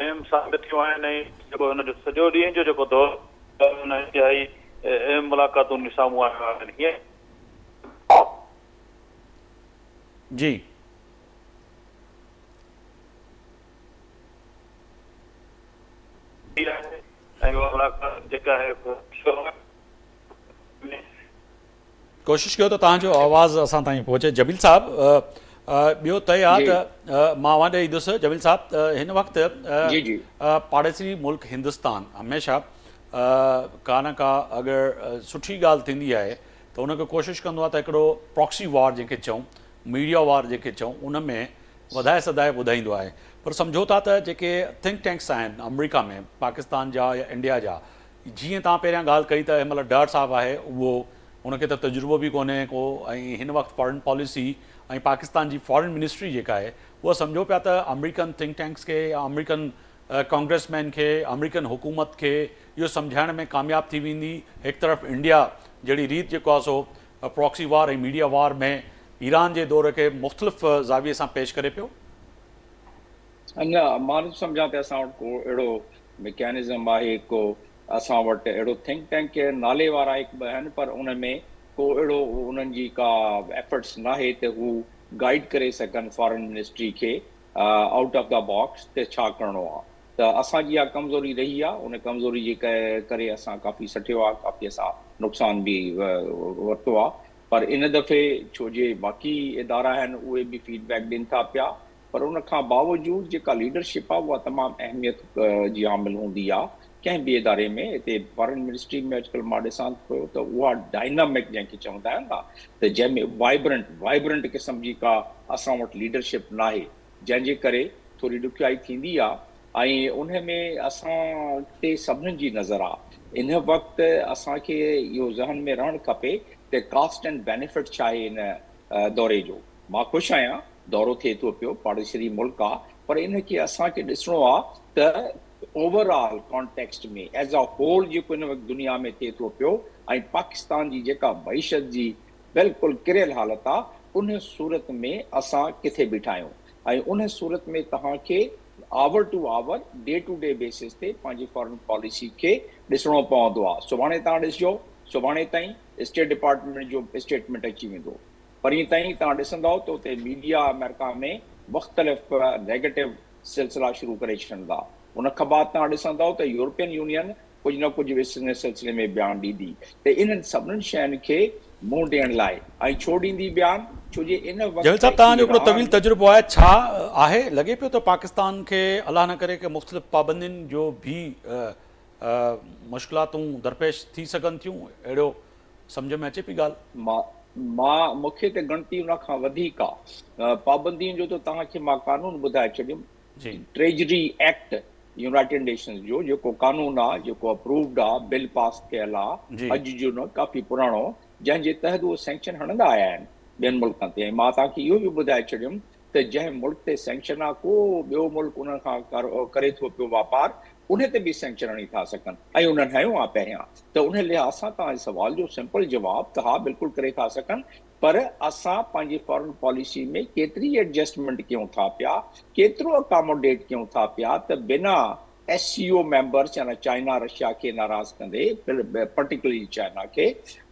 अहम साबित थियूं आहिनि ऐं जेको हुनजो सॼो ॾींहं जो जेको दौरो हुन इंतिहाई अहम मुलाक़ातुनि साम्हूं आया आहिनि। हीअं जी ऐं उहा मुलाक़ात जेका आहे कोशिश कयो त तव्हांजो आवाज़ असां ताईं पहुचे। जमील साहब, ॿियो तय आहे त मां वॾे ईंदुसि। जमील साहब, हिन वक़्तु पाड़ेसी मुल्क हिंदुस्तान हमेशह का न का अगरि सुठी ॻाल्हि थींदी आहे त उनखे कोशिशि कंदो आहे त हिकिड़ो प्रॉक्सी वार जंहिंखे चऊं, मीडिया वार जंहिंखे चऊं, उन में वधाए सधाए ॿुधाईंदो आहे। पर सम्झो था त जेके थिंक टैंक्स आहिनि अमेरिका में, पाकिस्तान जा या इंडिया जा, जीअं तव्हां पहिरियां ॻाल्हि कई त हिन महिल डर साहब आहे, उहो उनखे त तजुर्बो बि कोन्हे को, ऐं हिन वक़्तु फॉरेन पॉलिसी ऐं पाकिस्तान जी फॉरेन मिनिस्ट्री जेका आहे उहा सम्झो पिया त अमेरिकन थिंक टैंक्स खे या अमेरिकन कांग्रेसमैन खे, अमेरिकन हुकूमत खे इहो सम्झाइण में कामयाबु थी वेंदी। हिकु तरफ़ इंडिया जहिड़ी रीति जेको आहे सो प्रॉक्सी वार ऐं मीडिया वार में ईरान जे दौर खे मुख़्तलिफ़ ज़ाविये सां पेश करे पियो। न, मां नथो सम्झां त असां वटि को अहिड़ो मैकेनिज़म आहे, को असां वटि अहिड़ो थिंक टैंक के नाले वारा हिकु ॿ आहिनि, पर उन में को अहिड़ो उन्हनि जी का एफर्ट्स न आहे त हू गाइड करे सघनि फॉरेन मिनिस्ट्री खे आउट ऑफ द बॉक्स ते छा करिणो आहे। त असांजी इहा कमज़ोरी रही आहे, उन कमज़ोरी जे करे असां काफ़ी सठियो आहे, काफ़ी असां नुक़सान बि वरितो आहे। पर इन दफ़े छो जे बाक़ी इदारा आहिनि उहे बि फीडबैक ॾियनि था पिया, पर उन खां बावजूदि जेका लीडरशिप आहे उहा तमामु अहमियत जी हामिल हूंदी आहे कंहिं बि इदारे में। हिते फॉरेन मिनिस्ट्री में अॼुकल्ह मां ॾिसां पियो त उहा डायनामिक जंहिंखे चवंदा आहिनि न, त जंहिंमें वाइब्रेंट क़िस्म जी का असां वटि लीडरशिप न आहे, जंहिंजे करे थोरी ॾुखियाई थींदी आहे। ऐं उन में असां ते सभिनीनि जी नज़र आहे। इन वक़्तु असांखे इहो ज़हन में रहणु खपे त कास्ट एंड बेनिफिट छा आहे इन दौरे जो। मां ख़ुशि आहियां, दौरो थिए थो पियो, पाड़ेसरी मुल्क आहे, पर इनखे असांखे ॾिसणो आहे त ओवरऑल कॉन्टेक्स्ट में एज़ अ होल जेको इन वक़्तु दुनिया में थिए थो पियो, ऐं पाकिस्तान जी जेका मईशत जी बिल्कुलु किरियल हालत आहे, उन सूरत में असां किथे बीठा आहियूं। ऐं उन सूरत में तव्हांखे hour to hour, day to day basis ते पंहिंजी फॉरेन पॉलिसी खे ॾिसणो पवंदो आहे। सुभाणे तव्हां ॾिसजो, सुभाणे ताईं स्टेट डिपार्टमेंट जो स्टेटमेंट अची वेंदो, परीं ताईं तव्हां ॾिसंदव त उते मीडिया अमेरिका में मुख़्तलिफ़ नेगेटिव सिलसिला शुरू करे छॾींदा। उन खां बाद तव्हां ॾिसंदव त यूरोपियन यूनियन कुझु न कुझु इन सिलसिले में बयानु ॾींदी। त इन्हनि सभिनीनि शयुनि खे मुंहुं ॾियण लाइ, ऐं छो ॾींदी बयानु, छो जे इन वक़्तु जमील साहब, तव्हांजो हिकिड़ो तवील तजुर्बो आहे, छा आहे लॻे पियो त पाकिस्तान खे अलाह न करे कि मुख़्तलिफ़ पाबंदियुनि जो भी मुश्किलातूं दरपेश थी सघनि थियूं, अहिड़ो सम्झ में अचे पई ॻाल्हि? मूंखे त गणती उन खां वधीक आहे। पाबंदियुनि जो त तव्हांखे मां कानून ॿुधाए छॾियुमि। ट्रेजरी एक्ट यूनाइटेड नेशंस जो जेको कानून आहे, जेको अप्रूव्ड आहे, बिल पास थियल आहे, अॼु जो न काफ़ी पुराणो, जंहिंजे तहत उहे सैंक्शन हणंदा आया आहिनि ॿियनि मुल्कनि ते। ऐं मां तव्हांखे इहो बि ॿुधाए छॾियुमि त जंहिं मुल्क ते सैंक्शन आहे, को ॿियो मुल्क उन खां करे थो पियो वापारु, उन ते बि सैंक्शन हणी था सघनि, ऐं उन्हनि हयो आहे पहिरियां। त उन लिहाज़ सां तव्हांजे सुवाल जो सिंपल जवाबु त हा, बिल्कुलु करे था सघनि। पर असां पंहिंजी फॉरेन पॉलिसी में केतिरी एडजस्टमेंट कयूं था पिया, केतिरो अकोमोडेट कयूं था पिया, त बिना SCO मेंबर्स यानी चाइना रशिया खे नाराज़ कंदे, पर्टिकुलरली चाइना खे,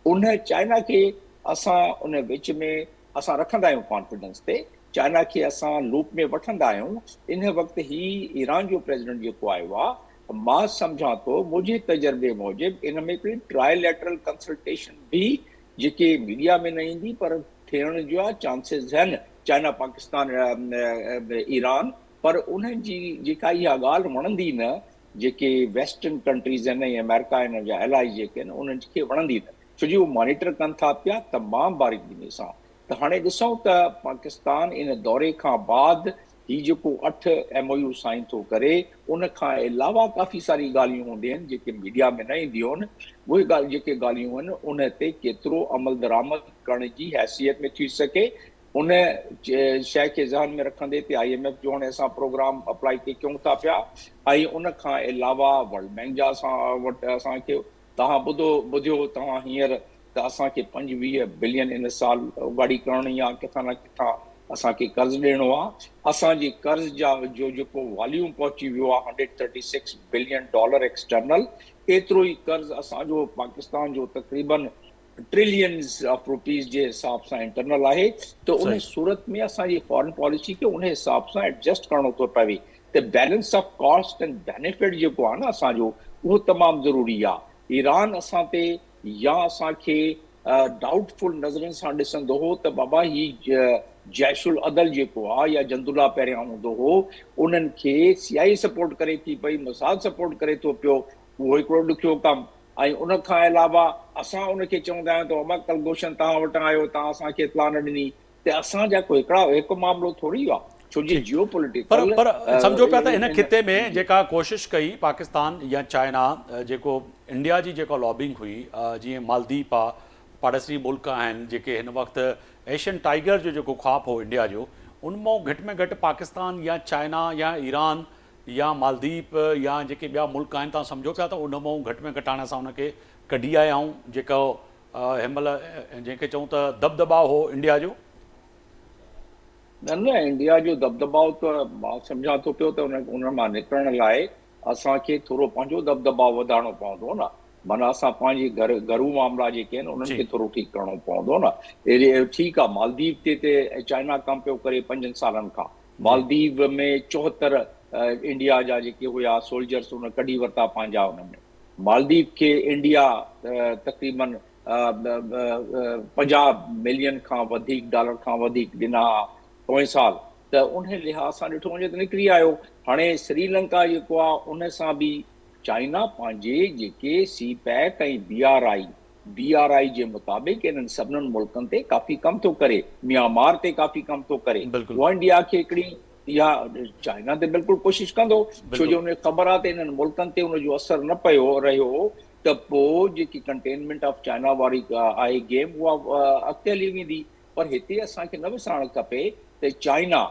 उन चाइना खे असां उन विच में असां रखंदा आहियूं कॉन्फिडेंस ते, चाइना खे असां लूप में वठंदा आहियूं। इन वक़्तु ही ईरान जो प्रेसिडेंट जेको आयो आहे, मां सम्झां थो मुंहिंजे तजुर्बे मूजिबि इन में हिकिड़ी ट्रायलैटरल कंसल्टेशन बि जेके मीडिया में न ईंदी पर थियण जा चांसिस आहिनि, चाइना पाकिस्तान ईरान। पर उन्हनि जी जेका इहा ॻाल्हि वणंदी न, जेके वेस्टर्न कंट्रीज़ आहिनि ऐं अमेरिका आहिनि जा एलाइज जेके आहिनि, उन्हनि खे वणंदी न, छो जो उहे मॉनिटर कनि था पिया तमामु बारीक़ी सां। त हाणे ॾिसूं त पाकिस्तान इन दौरे खां बाद ही जेको 8 MOU साइन थो करे उन खां अलावा काफ़ी सारी ॻाल्हियूं हूंदियूं आहिनि जेके मीडिया में न ईंदियूं आहिनि। उहे जेके ॻाल्हियूं आहिनि उन ते केतिरो अमल दरामद करण जी हैसियत में थी सघे उन शइ खे ज़हन में रखंदे ते IMF जो हाणे असां प्रोग्राम अप्लाई कयूं था पिया। ऐं उन खां अलावा वर्ल्ड बैंक जा असांखे तव्हां ॿुधियो तव्हां हींअर त असांखे 25 बिलियन इन साल उगाड़ी करणी आहे, किथां न किथां असांखे कर्ज़ ॾियणो आहे। असांजी कर्ज़ जो जेको वॉल्यूम पहुची वियो आहे $136 बिलियन एक्सटर्नल, एतिरो ई कर्ज़ असांजो पाकिस्तान जो तक़रीबन ट्रिलियंस ऑफ रुपीज़ जे हिसाब सां इंटरनल आहे। त उन सूरत में असांजी फॉरेन पॉलिसी खे उन हिसाब सां एडजस्ट करणो थो पवे। त balance of cost and benefit जेको आहे न असांजो उहो तमामु ज़रूरी आहे। ईरान असां ते या असांखे डाउटफुल नज़रनि सां ॾिसंदो हो त बाबा ही जैशुल अदल जेको आहे या जंदुला पहिरियां हूंदो हो उन्हनि खे CIA सपोर्ट करे थी पई, मोसाद सपोर्ट करे थो पियो, उहो हिकिड़ो ॾुखियो कमु। ऐं उन खां अलावा असां उनखे चवंदा आहियूं त अमकल गोशन तव्हां वटि आयो, तव्हां असांखे इतला न ॾिनी। त असांजा हिकु मामिलो थोरी आहे, छो जी जियो पॉलिटिकल पर सम्झो पिया त इन खिते में जेका कोशिशि कई पाकिस्तान या चाइना जेको इंडिया जी जेका लॉबिंग हुई, जीअं मालदीप आहे, पाड़ेसरी मुल्क आहिनि जेके हिन वक़्तु एशियन टाइगर जो जेको ख़्वाबु हो इंडिया जो, उन मां घटि में घटि पाकिस्तान या चाइना या ईरान या मालदीप या जेके ॿिया मुल्क आहिनि, तव्हां सम्झो पिया त उन मां घटि में घटि हाणे असां उनखे कढी आया आहियूं, जेको हिन महिल जंहिंखे चऊं त दबदबाउ हो इंडिया जो? न इंडिया जो दबदबाउ त मां सम्झां थो पियो त उन मां निकिरण लाइ असांखे थोरो पंहिंजो दबदबाउ वधाइणो पवंदो न। माना असां पंहिंजी घरू मामला जेके आहिनि उन्हनि खे थोरो ठीकु करणो पवंदो न। ठीकु आहे, मालदीव ते चाइना कमु पियो करे 5 सालनि खां। मालदीव में 74 इंडिया जा जेके हुआ सोल्जर्स उन कढी वरिता पंहिंजा हुन में। मालदीव खे इंडिया तक़रीबन $50 मिलियन खां वधीक ॾिना पोएं साल। त उन लिहाज़ सां ॾिठो वञे त निकिरी आयो। हाणे श्रीलंका जेको आहे उन सां बि चाइना पंहिंजे जेके CPEC ऐं BRI जे मुताबिक़ इन्हनि सभिनीनि मुल्कनि ते काफ़ी कमु थो करे, म्यांमार ते काफ़ी कमु थो करे। उहा इंडिया खे हिकिड़ी या चाइना ते बिल्कुलु कोशिशि कंदो, छो जो उनखे ख़बर आहे त इन्हनि मुल्कनि ते उनजो असरु न रहियो त पोइ जेकी कंटेनमेंट ऑफ चाइना वारी आहे गेम उहा अॻिते हली वेंदी। पर हिते असांखे न विसरणु खपे त चाइना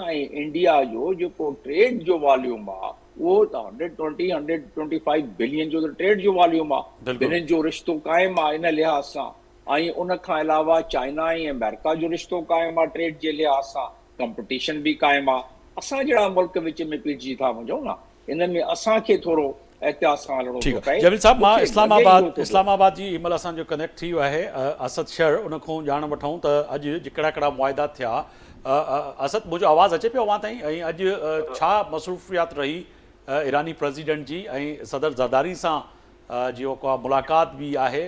ऐं इंडिया जो जेको ट्रेड जो वॉल्यूम आहे उहो त 125 बिलियन जो त ट्रेड जो वॉल्यूम आहे। ॿिन्हिनि जो रिश्तो क़ाइमु आहे इन लिहाज़ सां। ऐं उन खां अलावा चाइना ऐं अमेरिका जो रिश्तो क़ाइमु आहे ट्रेड जे लिहाज़ सां, कंपटीशन बि क़ाइमु आहे। असां जहिड़ा मुल्क विच में पिटिजी था वञूं न, इन में असांखे थोरो एहतियात सां हलणो थो पए। जमील साहब, मां इस्लामाबाद जी ईमेल असांजो कनेक्ट थी वियो आहे असद शहर, उन खां ॼाण वठूं त अॼु कहिड़ा मुआहिदा थिया। असद, मुंहिंजो आवाज़ु अचे पियो अवां ताईं? ऐं अॼु छा मसरूफ़ियात रही ईरानी प्रेसिडेंट जी ऐं सदर ज़रदारी सां जेको मुलाक़ात बि आहे?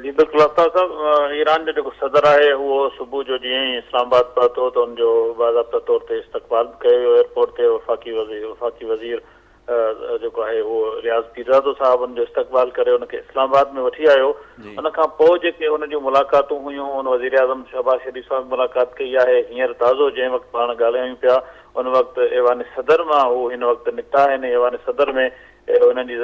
जी बिल्कुलु आफ्ताब साहब, ईरान जो जेको सदर आहे उहो सुबुह जो जीअं ई इस्लामाबाद पहुतो त उनजो बाज़ाब्ता तौर ते इस्तक़बाल कयो एयरपोर्ट ते। वफ़ाक़ी वज़ीर जेको आहे उहो रियाज़ पीरज़ादो साहिबु उनजो इस्तक़बाल करे उनखे इस्लामाबाद में वठी आयो। उन खां पोइ जेके हुन जूं मुलाक़ातूं हुयूं, उन वज़ीर आज़म शहबाज शरीफ़ सां मुलाक़ात कई आहे। हींअर ताज़ो जंहिं वक़्तु पाण ॻाल्हायूं पिया उन वक़्तु ऐवान सदर मां उहो हिन वक़्तु निकिता आहिनि। ऐवान सदर में उन्हनि जी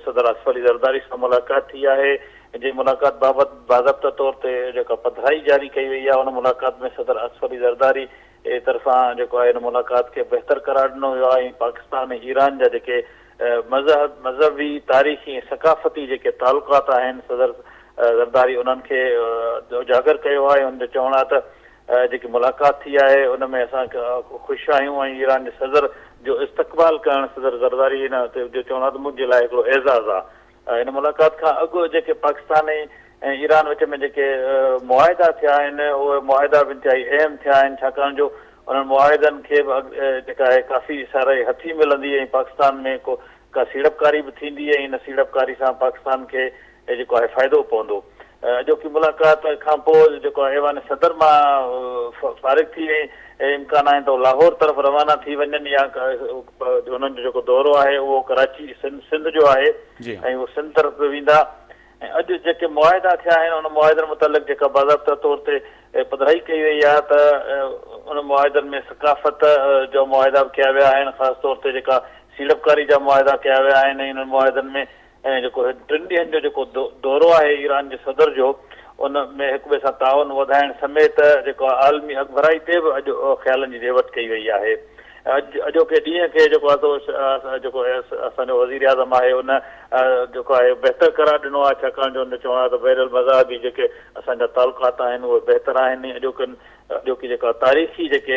सदर असफ़ अली ज़रदारी सां मुलाक़ात थी आहे। जंहिं मुलाक़ात बाबति बाज़ाब्ता तौर ते जेका पधिराई जारी कई वई आहे, उन मुलाक़ात में सदर असफ़ अली ज़रदारी तरफ़ां जेको आहे इन मुलाक़ात खे बहितर करार ॾिनो वियो आहे। ऐं पाकिस्तान ऐं ईरान जा जेके मज़हबी तारीख़ी ऐं सक़ाफ़ती जेके तालुक़ात आहिनि, सदर ज़रदारी उन्हनि खे उजागर कयो आहे। उनजो चवणु आहे त जेकी मुलाक़ात थी आहे उन में असां ख़ुशि आहियूं ऐं ईरान जे सदर जो इस्तक़बाल करणु सदर ज़रदारी हिन जो चवणु आहे त मुंहिंजे लाइ हिकिड़ो एज़ाज़ आहे। इन मुलाक़ात खां अॻु जेके पाकिस्तान ऐं ईरान विच में जेके मुआहिदा थिया आहिनि उहे मुआहिदा बि इंतिहाई अहम थिया आहिनि, छाकाणि जो उन्हनि मुआहिदनि खे बि जेका आहे काफ़ी सारे हथी मिलंदी ऐं पाकिस्तान में का सीड़पकारी बि थींदी ऐं इन सीड़पकारी सां पाकिस्तान खे जेको आहे फ़ाइदो पवंदो। जोकी मुलाक़ात खां पोइ जेको आहे ऐवान सदर मां फ़ारिग़ थी इम्कान आहिनि त लाहौर तरफ़ रवाना थी वञनि या उन्हनि जो जेको दौरो आहे उहो कराची सिंध जो आहे ऐं उहो सिंध तरफ़ वेंदा। ऐं अॼु जेके मुआहिदा थिया आहिनि उन मुआहिदनि मुतालिक़ जेका बाज़ाब्ता तौर ते पधिराई कई वई आहे त उन मुआहिदनि में सकाफ़त जो मुआहिदा बि कया विया आहिनि, ख़ासि तौर ते जेका सीड़पकारी जा मुआहिदा कया विया आहिनि इन्हनि मुआहिदनि में। ऐं जेको 3 ॾींहंनि जो जेको दौरो आहे ईरान जे सदर जो, उन में हिक ॿिए सां ताउन वधाइण समेत जेको आलमी अॻभराई ते बि अॼु ख़्यालनि जी ॾेवट कई वई आहे। अॼोके ॾींहं खे जेको आहे जेको असांजो वज़ीर आज़म आहे उन जेको आहे बहितर करार ॾिनो आहे, छाकाणि जो हुन चवणो आहे त बैरल मज़हबी जेके असांजा तालुकात आहिनि उहे बहितर आहिनि। अॼोकी जेका तारीख़ी जेके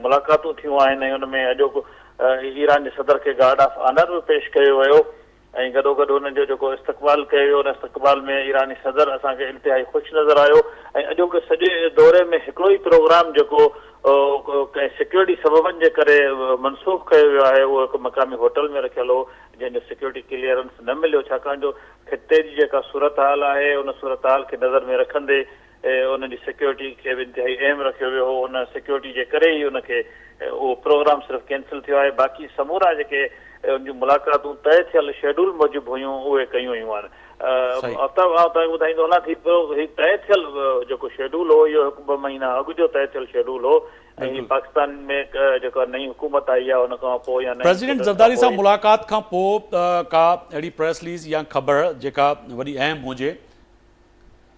मुलाक़ातूं थियूं आहिनि हुन में अॼोको ईरान जे सदर खे गार्ड ऑफ ऑनर बि पेश कयो वियो ऐं गॾोगॾु हुननि जो जेको इस्तक़बाल कयो वियो, उन इस्तक़बाल में ईरानी सदर असांखे इंतिहाई ख़ुशि नज़र आयो। ऐं अॼोके सॼे दौरे में हिकिड़ो ई प्रोग्राम जेको कंहिं सिक्योरिटी सबबनि जे करे मनसूख़ कयो वियो आहे उहो हिकु मक़ामी होटल में रखियल हो, जंहिंजो सिक्योरिटी क्लियरेंस न मिलियो, छाकाणि जो ख़िते जी जेका सूरत हाल आहे उन सूरत हाल खे नज़र में रखंदे उनजी सिक्योरिटी खे बि इंतिहाई अहम रखियो वियो हो। उन सिक्योरिटी जे करे ई उनखे उहो प्रोग्राम सिर्फ़ु कैंसिल थियो आहे, बाक़ी समूरा जेके उन जूं मुलाक़ातूं तय थियल शेड्यूल मूजिबि हुयूं उहे कयूं वयूं आहिनि। तव्हांखे ॿुधाईंदो हलां थी पियो हीउ तय थियल जेको शेड्यूल हो इहो 1-2 महीना अॻु जो तय थियल शेड्यूल हो ऐं पाकिस्तान में जेका नई हुकूमत आई आहे उन खां पोइ या प्रेसिडेंट ज़रदारी सां मुलाक़ात खां पोइ का अहिड़ी प्रेस रिलीज़ या ख़बर जेका वॾी अहम हुजे?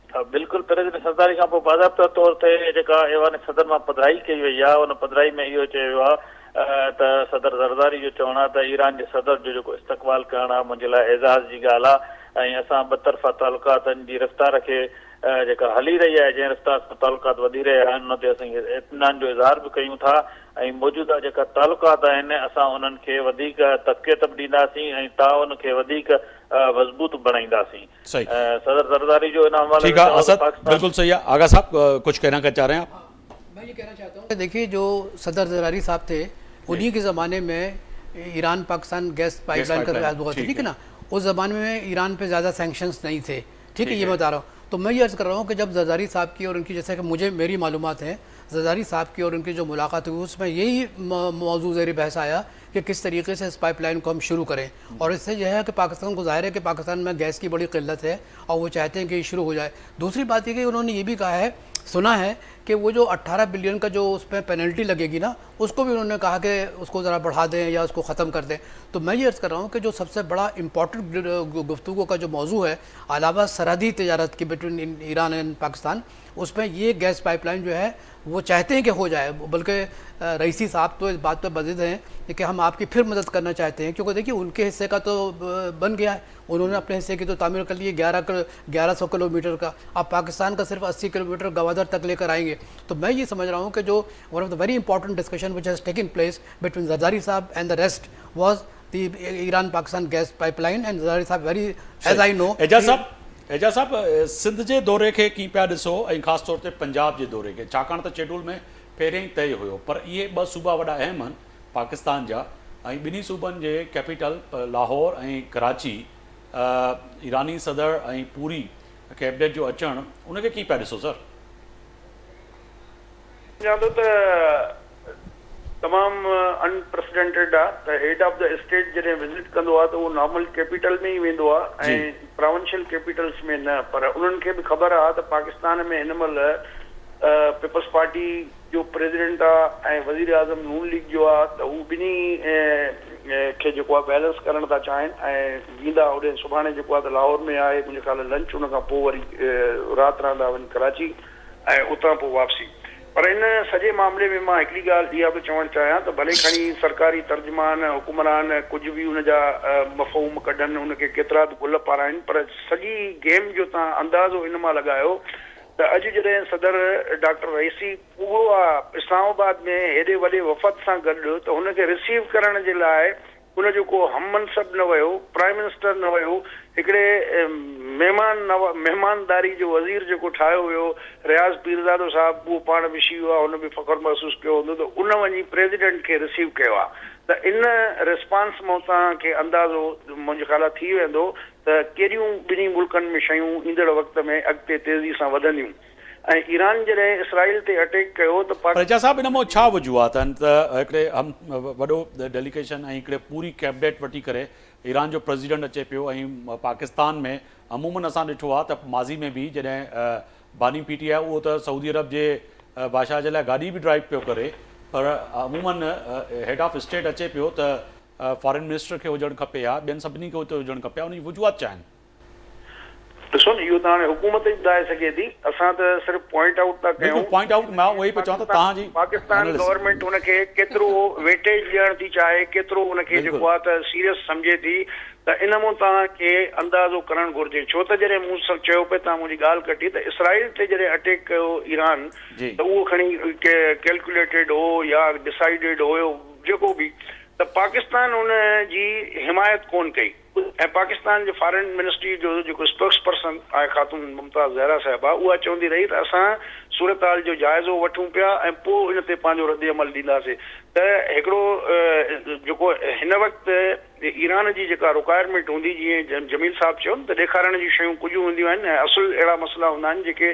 बिल्कुलु, प्रेसिडेंट ज़रदारी खां पोइ बाज़ाब्ता तौर ते जेका ऐवान सदर मां पधिराई कई वई आहे उन पधिराई में इहो चयो वियो आहे त सदर ज़रदारी जो चवणु आहे त ईरान जे सदर जो जेको इस्तक़बाल करणु आहे मुंहिंजे लाइ एज़ाज़ जी ॻाल्हि आहे ऐं असां ॿतरफ़ा तालुकातनि जी रफ़्तार खे जेका हली रही आहे, जंहिं रफ़्तार सां तालुकात वधी रहिया आहिनि उन ते असां इत्मिनान जो इज़हार बि कयूं था ऐं मौजूदा जेका तालुकात आहिनि असां उन्हनि खे वधीक तबक़ियत बि ॾींदासीं ऐं ताउन खे वधीक मज़बूत बणाईंदासीं। सदर ज़रदारी जो इन हवाले बिल्कुल सही है। आगा साहब कुछ कहना चाह रहे हैं आप? मैं ये कहना चाहता हूँ, देखिए जो सदर ज़रदारी साहब थे उन्हीं के ज़माने में ईरान पाकिस्तान गैस पाइपलाइन का प्रयास हुआ था, ठीक है ना। उस ज़माने में ईरान पे ज़्यादा सैंक्शंस नहीं थे, ठीक है, ये बता रहा हूँ। तो मैं ये अर्ज़ कर रहा हूँ कि जब ज़रदारी साहब की और उनकी, जैसे कि मेरी मालूमात है, ज़रदारी साहब की और उनकी जो मुलाकात हुई उसमें यही मौजू ज़ेर बहस आया कि किस तरीके से इस पाइपलाइन को हम शुरू करें। और इससे यह है कि पाकिस्तान को ज़ाहिर है कि पाकिस्तान में गैस की बड़ी क़िल्लत है और वो चाहते हैं कि ये शुरू हो जाए। दूसरी बात ये कि उन्होंने ये भी कहा है, सुना है कि वो जो 18 बिलियन का जो उस पर पेनल्टी लगेगी ना, उसको भी उन्होंने कहा कि उसको ज़रा बढ़ा दें या उसको ख़त्म कर दें। तो मैं ये अर्ज़ कर रहा हूँ कि जो सबसे बड़ा इम्पॉर्टेंट गुफ्तगू का जो मौजू है अलावा सरहदी तजारत की बिटवीन ईरान एंड पाकिस्तान, उसमें ये गैस पाइपलाइन जो है वो चाहते हैं कि हो जाए। बल्कि रईसी साहब तो इस बात पर बज़िद हैं कि हम आपकी फिर मदद करना चाहते हैं, क्योंकि देखिए उनके हिस्से का तो बन गया है, उन्होंने अपने हिस्से की तो तामीर कर ली है 1100 किलोमीटर का। अब पाकिस्तान का सिर्फ 80 किलोमीटर गवादर तक लेकर आएंगे। तो मैं ये समझ रहा हूँ कि जो one of the very important discussion which has taken place between Zardari sahab and the rest was the Iran Pakistan gas pipeline and Zardari sahab very as I know. Ejaz sahab Sindh जे दौरे खे कीअं पिया ॾिसो ऐं ख़ासि तौर ते पंजाब जे दौरे खे, छाकाणि त शेड्यूल में पहिरियों ई तय हुयो, पर इहे 2 सूबा वॾा अहम आहिनि पाकिस्तान जा ऐं ॿिन्ही सूबनि जे कैपिटल लाहौर ऐं कराची ईरानी सदर ऐं पूरी कैबिनेट जो अचणु उनखे कीअं पिया ॾिसो सर? ॼाणो त तमामु अनप्रेसिडेंटेड आहे त हेड ऑफ द स्टेट जॾहिं विज़िट कंदो आहे त उहो नॉर्मल कैपिटल में ई वेंदो आहे ऐं प्रोविंशियल कैपिटल्स में न। पर उन्हनि खे बि ख़बर आहे त पाकिस्तान में हिन महिल पीपल्स पार्टी जो प्रेसिडेंट आहे ऐं वज़ीर आज़म नून लीग जो आहे, त हू ॿिन्ही खे जेको आहे बैलेंस करणु था चाहिनि ऐं वेंदा होॾे। सुभाणे जेको आहे त लाहौर में आहे मुंहिंजे ख़्याल लंच, उन खां पोइ वरी राति रहंदा वञी कराची ऐं उतां पोइ वापसी। पर इन सॼे मामले में मां हिकिड़ी ॻाल्हि इहा बि चवणु चाहियां त भले खणी सरकारी तर्जुमान हुकुमरान कुझु बि उनजा मफ़हूम कढनि, उनखे केतिरा बि गुल पाराइनि, पर सॼी गेम जो तव्हां अंदाज़ो इन मां लॻायो त अॼु जॾहिं सदर डॉक्टर रईसी उहो आहे इस्लामाबाद में हेॾे वॾे वफ़द सां गॾु, त हुनखे रिसीव करण जे लाइ उनजो को हम मनसब न वियो, प्राइम मिनिस्टर न वियो, हिकिड़े महिमानदारी जो वज़ीर जेको ठाहियो वियो रियाज़ पीरज़ादो साहिबु, उहो पाण विशी वियो आहे, हुन बि फ़ख़्रु महसूसु कयो हूंदो त उन वञी प्रेसिडेंट खे रिसीव कयो आहे। त इन रिस्पॉन्स मां तव्हांखे अंदाज़ो मुंहिंजे ख़्याल थी वेंदो त कहिड़ियूं ॿिन्ही मुल्कनि में शयूं ईंदड़ वक़्त में अॻिते तेज़ी सां वधंदियूं। ऐं ईरान जॾहिं इसराइल ते अटैक कयो त प्रजा साहब इन मां छा वजूहात आहिनि त हिकिड़े वॾो डेलीगेशन ऐं हिकिड़े पूरी कैबिनेट वठी करे ईरान जो प्रेसिडेंट अचे पियो ऐं पाकिस्तान में अमूमन असां ॾिठो आहे त माज़ी में बि जॾहिं बानी पीटी आहे उहो त सऊदी अरब जे बादशाह जे लाइ गाॾी बि ड्राइव पियो करे, पर अमूमन हेड ऑफ स्टेट अचे पियो त फॉरेन मिनिस्टर खे हुजणु खपे या ॿियनि सभिनी खे हुते हुजणु खपे, उनजी वजूहात छा आहिनि? ॾिसो न, इहो त हाणे हुकूमत ई ॿुधाए सघे थी, असां त सिर्फ़ु पॉइंट आउट था कयूं। पॉइंट आउट मां उहो ई पियो चवां त तव्हांजी पाकिस्तान गवर्नमेंट हुनखे केतिरो वेटेज ॾियणु थी चाहे, केतिरो हुनखे जेको आहे त सीरियस सम्झे थी, त इन मां तव्हांखे अंदाज़ो करणु घुरिजे। छो त जॾहिं मूं सां चयो पिए, तव्हां मुंहिंजी ॻाल्हि कटी, त इसराइल ते जॾहिं अटैक कयो ईरान, त उहो खणी कैलकुलेटेड हो या डिसाइडेड हुयो जेको बि, त पाकिस्तान हुन जी हिमायत कोन कई। ऐं पाकिस्तान जे फॉरेन मिनिस्ट्री जो जेको स्पोक्स पर्सन आहे ख़ातून मुमताज़ ज़हरा साहिबा, उहा चवंदी रही त असां सूरत हाल जो जाइज़ो वठूं पिया ऐं पोइ इन ते पंहिंजो रद्द अमल ॾींदासीं। त हिकिड़ो जेको हिन वक़्तु ईरान जी जेका रिक्वायरमेंट हूंदी, जीअं जमील साहिबु चयो त ॾेखारण जी शयूं कुझु हूंदियूं आहिनि ऐं असुलु अहिड़ा मसइला हूंदा आहिनि जेके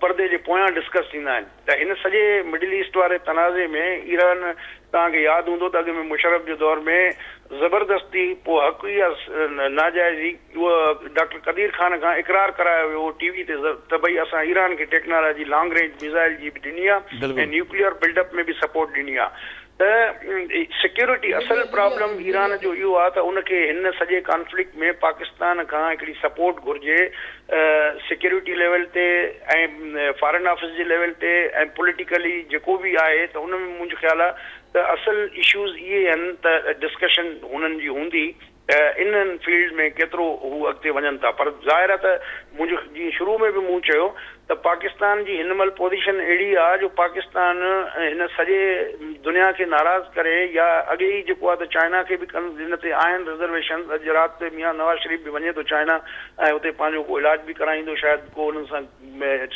परदे जे पोयां डिस्कस थींदा आहिनि। त हिन सॼे मिडिल ईस्ट वारे तनाज़े में ईरान, तव्हांखे यादि हूंदो त अॻु में मुशर्रफ जे दौर में ज़बरदस्ती पोइ हक़ या नाजाइज़ी उहा डॉक्टर कदीर ख़ान खां इक़रार करायो वियो टीवी ते त भई असां ईरान खे टेक्नोलॉजी लॉन्ग रेंज मिसाइल जी बि ॾिनी आहे ऐं न्यूक्लियर बिल्डअप में बि सपोर्ट ॾिनी आहे। त सिक्योरिटी असल प्रॉब्लम ईरान जो इहो आहे त उनखे हिन सॼे कॉन्फ्लिक्ट में पाकिस्तान खां हिकिड़ी सपोर्ट घुरिजे, सिक्योरिटी लेवल ते ऐं फॉरेन ऑफिस जे लेवल ते ऐं पॉलिटिकली जेको बि आहे। त उन में मुंहिंजो ख़्यालु आहे त असल इश्यूज़ इहे आहिनि त डिस्कशन हुननि जी हूंदी इन्हनि फील्ड में केतिरो हू अॻिते वञनि था। पर ज़ाहिर आहे त मुंहिंजो जीअं शुरू में बि मूं चयो त पाकिस्तान जी हिन महिल पोज़ीशन अहिड़ी आहे जो पाकिस्तान हिन सॼे दुनिया खे नाराज़ करे, या अॻे ई जेको आहे त चाइना खे बि हिन ते आहिनि रिज़र्वेशन। अॼु राति ते मियां नवाज़ शरीफ़ बि वञे थो चाइना ऐं उते पंहिंजो को इलाज बि कराईंदो, शायदि को हुननि सां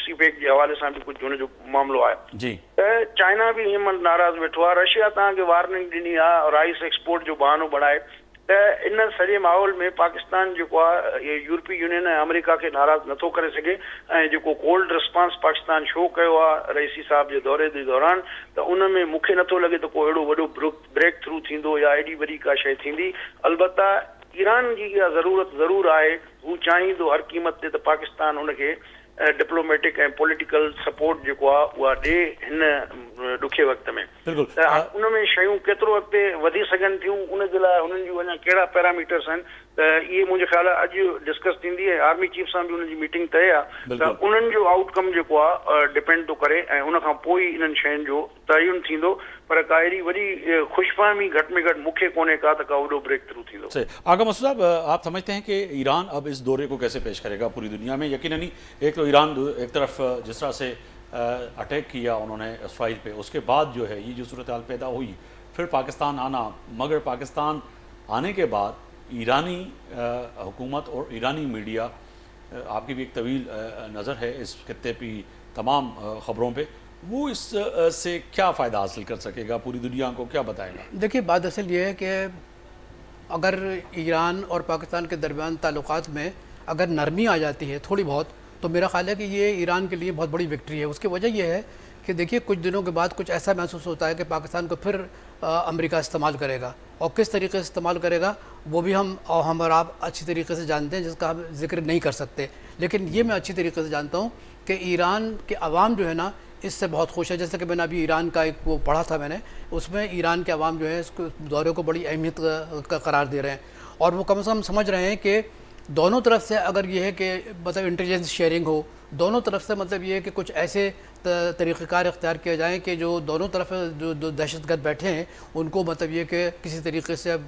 सीपेक जे हवाले सां बि कुझु हुनजो मामिलो आहे जी। त चाइना बि हीअं महिल नाराज़ वेठो आहे, रशिया तव्हांखे वार्निंग ॾिनी आहे राइस एक्सपोर्ट जो बहानो बणाए। त इन सॼे माहौल में पाकिस्तान जेको आहे यूरोपीय यूनियन ऐं अमेरिका खे नाराज़ नथो करे सघे। ऐं जेको कोल्ड रिस्पॉन्स पाकिस्तान शो कयो आहे रईसी साहब जे दौरे जे दौरान, त उन में मूंखे नथो लॻे त को अहिड़ो वॾो ब्रेक थ्रू थींदो या एॾी वॾी का शइ थींदी। अलबत्ता ईरान जी इहा ज़रूरत ज़रूरु आहे, हू चाहींदो हर क़ीमत ते त पाकिस्तान हुनखे डिप्लोमेटिक ऐं पॉलिटिकल सपोर्ट जेको आहे उहा ॾे हिन ॾुखे वक़्त में। त उन में शयूं केतिरो अॻिते वधी सघनि थियूं, उन जे लाइ हुननि जूं अञा कहिड़ा पैरामीटर्स आहिनि, त इहे मुंहिंजो ख़्यालु आहे अॼु डिस्कस थींदी ऐं आर्मी चीफ सां बि हुनजी मीटिंग तय आहे। त उन्हनि जो आउटकम जेको आहे डिपेंड थो करे ऐं उन खां पोइ ई इन्हनि शयुनि जो तयन थींदो। पर का अहिड़ी वॾी खुशफहमी घटि में घटि मूंखे कोन्हे का त का वॾो ब्रेक थ्रू थींदो। आगा मसूद साहब, आप समझते हैं कि ईरान अब इस दौरे को कैसे पेश करेगा पूरी दुनिया में? यकीनन ही एक तो ईरान एक तरफ जिस तरह से अटैक किया उन्होंने इसराइल पे, उसके बाद जो है ये जो सूरत हाल पैदा हुई, फिर पाकिस्तान आना, मगर पाकिस्तान आने के बाद ईरानी हुकूमत और ईरानी मीडिया, आपकी भी एक तवील नज़र है इस खत्ते की तमाम ख़बरों पे, वो इस से क्या फ़ायदा हासिल कर सकेगा, पूरी दुनिया को क्या बताएगा? देखिए, बात असल ये है कि अगर ईरान और पाकिस्तान के दरमियान ताल्लुकात में अगर नरमी आ जाती है थोड़ी बहुत, तो मेरा ख्याल है कि ये ईरान के लिए बहुत बड़ी विक्ट्री है। उसकी वजह यह है कि देखिए, कुछ दिनों के बाद कुछ ऐसा महसूस होता है कि पाकिस्तान को फिर अमेरिका इस्तेमाल करेगा, और किस तरीके से इस्तेमाल करेगा वो भी हम और आप अच्छी तरीके से जानते हैं, जिसका हम जिक्र नहीं कर सकते। लेकिन ये मैं अच्छी तरीके से जानता हूँ कि ईरान के अवाम जो है ना, इससे बहुत खुश है। जैसे कि मैंने अभी ईरान का एक वो पढ़ा था मैंने, उसमें ईरान के अवाम जो है इसको दौरे को बड़ी अहमियत का करार दे रहे हैं, और वो कम से कम समझ रहे हैं कि दोनों तरफ से अगर ये है कि मतलब इंटेलिजेंस शेयरिंग हो, दोनों तरफ से मतलब ये है कि कुछ ऐसे तरीक़ेकार इख्तियार किए जाएँ कि जो दोनों तरफ जो दहशतगर्द बैठे हैं उनको मतलब ये कि किसी तरीके से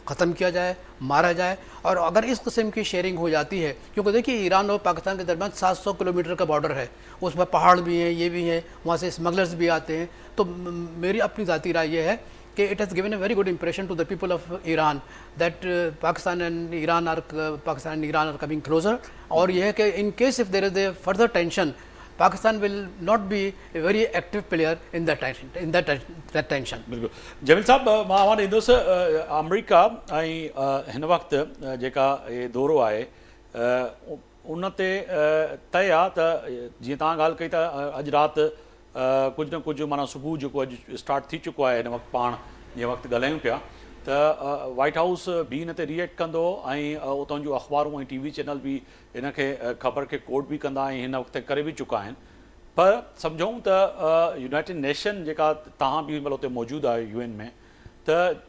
ख़त्म किया जाए, मारा जाए। और अगर इस किस्म की शेयरिंग हो जाती है, क्योंकि देखिए ईरान और पाकिस्तान के दरमियान 700 किलोमीटर का बॉर्डर है, उसमें पहाड़ भी हैं, ये भी हैं, वहाँ से स्मगलर्स भी आते हैं। तो मेरी अपनी ज़ाती राय ये है कि it has given a very good impression to the people of Iran that Pakistan and Iran are coming closer. और ये है कि in case if there is a further tension, Pakistan will not be a very active player in that tension. बिल्कुल जमील साहब, मां हाणे ईंदुसि America ऐं हिन वक़्तु जेका ये दौरो आहे, उन ते तय आहे त जीअं तव्हां ॻाल्हि कई त अॼु राति कुझु न कुझु माना सुबुह जेको अॼु स्टार्ट थी चुको आहे हिन वक़्तु पाण जीअं वक़्तु ॻाल्हायूं पिया त वाइट हाउस बि हिन ते रिएक्ट कंदो ऐं उतां जूं अख़बारूं ऐं TV चैनल बि हिन खे ख़बर खे कोट बि कंदा ऐं हिन वक़्तु करे बि चुका आहिनि पर सम्झूं त यूनाइटेड नेशन जेका तव्हां बि महिल उते मौजूदु आहे UN में त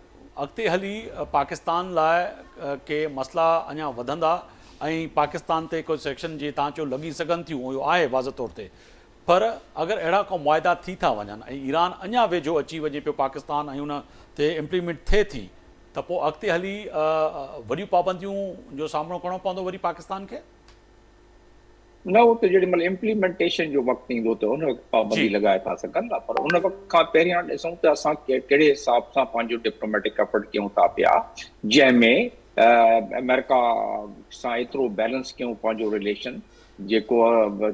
अॻिते हली पाकिस्तान लाइ के मसइला अञा वधंदा ऐं पाकिस्तान ते कोई सेक्शन जीअं तव्हां चयो लॻी सघनि थियूं इहो आहे वाज़ तौर ते पर अगरि अहिड़ा को मुआदा थी था वञनि ऐं ईरान अञा वेझो अची वञे पियो पाकिस्तान ऐं उन ते इम्प्लीमेंट थिए थी त पोइ अॻिते हली वॾियूं पाबंदियूं जो सामनो करिणो पवंदो वरी पाकिस्तान खे न उहो त जेॾी महिल इम्प्लीमेंटेशन जो वक़्तु ईंदो त उन वक़्तु पाबंदी लॻाए था सघनि था पर उन वक़्त खां पहिरियां ॾिसूं त असां कहिड़े हिसाब सां पंहिंजो डिप्लोमेटिक एफर्ट कयूं था पिया जंहिंमें अमेरिका सां एतिरो बैलेंस कयूं पंहिंजो रिलेशन जेको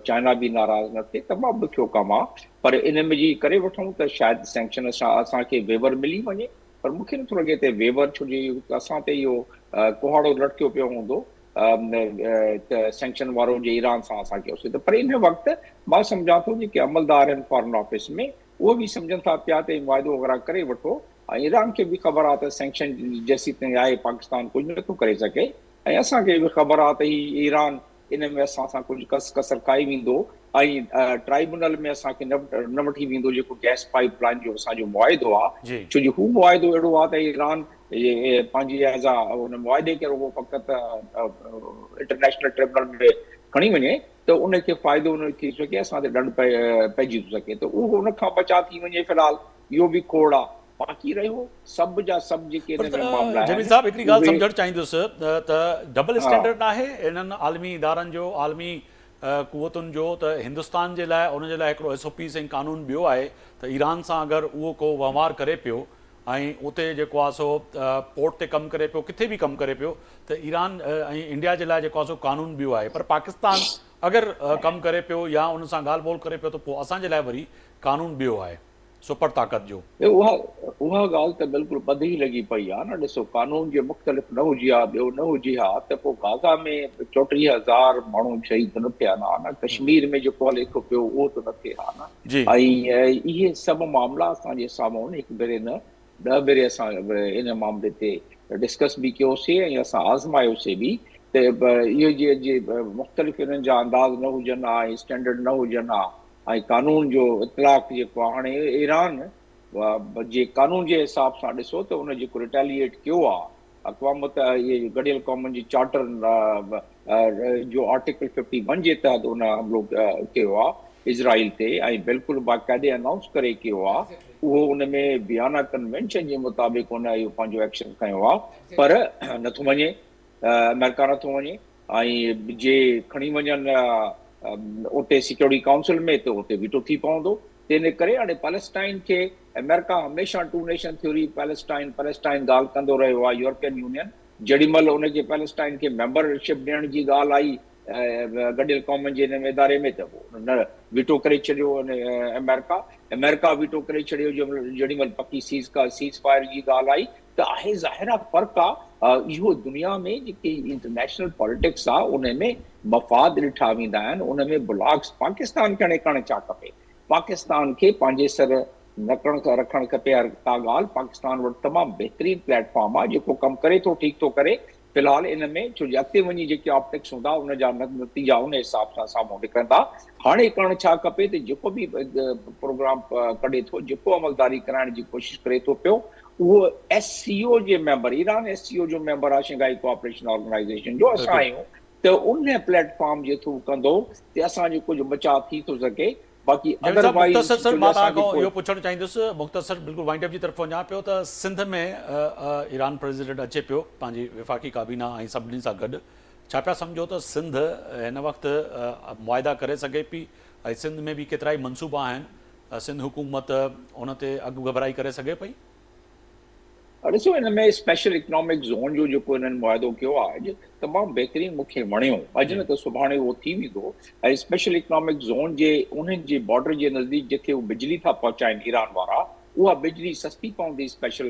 चाइना बि नाराज़ न थिए तमामु ॾुखियो कमु आहे पर इन में जी करे वठूं त शायदि सैंक्शन असांखे वेवर मिली वञे पर मूंखे नथो लॻे त वेवर छो जो असां ते इहो कुहाड़ो लटकियो पियो हूंदो त सैंक्शन वारो जे ईरान सां असां कयोसीं त पर इन वक़्तु मां सम्झां थो जेके अमलदार आहिनि फॉरेन ऑफिस में उहो बि सम्झनि था पिया त मुआदो वग़ैरह करे वठो ऐं ईरान खे बि ख़बर आहे त सैंक्शन जेसीं ताईं आहे पाकिस्तान कुझु नथो करे सघे ऐं असांखे बि ख़बर आहे त हीउ ईरान इन में असां सां कुझु कसर खाई वेंदो ऐं ट्राइब्यूनल में असांखे न वठी वेंदो जेको गैस पाइप लाइन जो असांजो मुआदो आहे छो जो हू मुआदो अहिड़ो आहे त ईरान पंहिंजी एज़ा हुन मुआदे खे रुगो फ़क़ति इंटरनेशनल ट्रिब्यूनल में खणी वञे त उनखे फ़ाइदो न थी सघे असां ते ॾंढ पइजी थो सघे त उहो उन खां बचा थी वञे फ़िलहाल इहो बि खोड़ आहे बाक़ी रहियो सभु जा सभु जेके जमील साहब हिकिड़ी ॻाल्हि सम्झणु चाहींदुसि त डबल स्टैंडर्ड आहे इन्हनि आलमी इदारनि जो आलमी क़ुवतुनि जो त हिंदुस्तान जे लाइ उन जे लाइ हिकिड़ो SOPs ऐं कानून ॿियो आहे त ईरान सां अगरि उहो को वहिंवार करे पियो ऐं उते जेको आहे सो पोर्ट ते कमु करे पियो किथे बि कमु करे पियो त ईरान ऐं इंडिया जे लाइ जेको आहे सो कानून ॿियो आहे पर पाकिस्तान अगरि कमु करे पियो या उन सां ॻाल्हि ॿोल करे पियो त पोइ असांजे लाइ वरी कानून ॿियो आहे सुपर ताक़त जो उहा ॻाल्हि त बिल्कुलु ॿधी लॻी पई आहे न ॾिसो कानून जे मुख़्तलिफ़ न हुजे हा ॿियो न हुजे हा त पोइ गाज़ा में 34,000 माण्हू शहीद न थिया न कश्मीर में जेको हले थो पियो उहो त न थिए हा न ऐं इहे सभु मामला असांजे साम्हूं हिकु भेरे न 10 भेरे असां इन मामले ते डिस्कस बि कयोसीं ऐं असां आज़मायोसीं बि त इहो जे मुख़्तलिफ़ इन्हनि जा अंदाज़ न हुजनि हा ऐं स्टैंडर्ड न हुजनि हा ऐं कानून जो इतलाक़ जेको आहे हाणे ईरान जे कानून जे हिसाब सां ॾिसो त उन जेको रिटेलिएट कयो आहे अक़वाम इहे गॾियल क़ौमुनि जी चार्टर जो आर्टिकल 51 जे तहत उन हमिलो कयो आहे इज़राइल ते ऐं बिल्कुलु बाक़ाइदे अनाउंस करे कयो आहे उहो उन में बियाना कन्वेंशन जे मुताबिक़ उन इहो पंहिंजो एक्शन खयो आहे पर नथो वञे अमेरिका नथो वञे ऐं जे खणी वञनि उते सिक्योरिटी काउंसिल में त उते वीटो थी पवंदो तंहिं करे हाणे पैलेस्टाइन खे अमेरिका हमेशह 2 नेशन थ्योरी पैलेस्टाइन ॻाल्हि कंदो रहियो आहे यूरोपियन यूनियन जेॾी महिल उनखे पैलेस्टाइन खे मेंबरशिप ॾियण जी ॻाल्हि आई गॾियल क़ौमुनि जे हिन इदारे में त न वीटो करे छॾियो अमेरिका वीटो करे छॾियो जेॾी महिल पकी सीज़ फायर जी ॻाल्हि आई त आहे ज़ाहिर आहे फ़र्क़ु आहे इहो दुनिया में जेकी इंटरनेशनल पॉलिटिक्स आहे उन में मफ़ाद ॾिठा वेंदा आहिनि उन में ब्लॉक्स पाकिस्तान खे हाणे करणु छा खपे पाकिस्तान खे पंहिंजे सर न रखणु खपे हर का ॻाल्हि पाकिस्तान वटि तमामु बहितरीनु प्लेटफॉर्म आहे जेको कमु करे थो ठीकु थो करे फ़िलहाल इन में छो जो अॻिते वञी जेके ऑप्टिक्स हूंदा उन जा नतीजा उन हिसाब सां साम्हूं निकिरंदा हाणे करणु छा खपे त जेको बि प्रोग्राम कढे थो जेको अमलदारी कराइण जी कोशिशि करे थो पियो उहो SCO जे मेंबर ईरान SCO जो मेंबर आहे शंघाई कोऑपरेशन ऑर्गेनाइज़ेशन जो असां आहियूं त उन प्लेटफॉर्म जे थ्रू कंदो त असांजो कुझु बचाव थी थो सघे बाक़ी मुख़्तसर मां तव्हांखां इहो पुछणु चाहींदुसि मुख़्तसर बिल्कुलु वाइंड अप जी तरफ़ वञा पियो त सिंध में ईरान प्रेसिडेंट अचे पियो पंहिंजी विफ़ाक़ी काबीना ऐं सभिनी सां गॾु छा पिया सम्झो त सिंध हिन वक़्तु मुआदा करे सघे पई ऐं सिंध में बि केतिरा ई मनसूबा आहिनि सिंध हुकूमत उन ते अॻु घबराई करे सघे पई ॾिसो हिन में स्पेशल इकनॉमिक ज़ोन जो जेको हिननि मुआदो कयो आहे तमामु बहितरीनु मूंखे वणियो अॼु न त सुभाणे उहो थी वेंदो ऐं स्पेशल इकनॉमिक ज़ोन जे उन्हनि जे बॉर्डर जे नज़दीक जिथे उहे बिजली था पहुचाइनि ईरान वारा उहा बिजली सस्ती पवंदी स्पेशल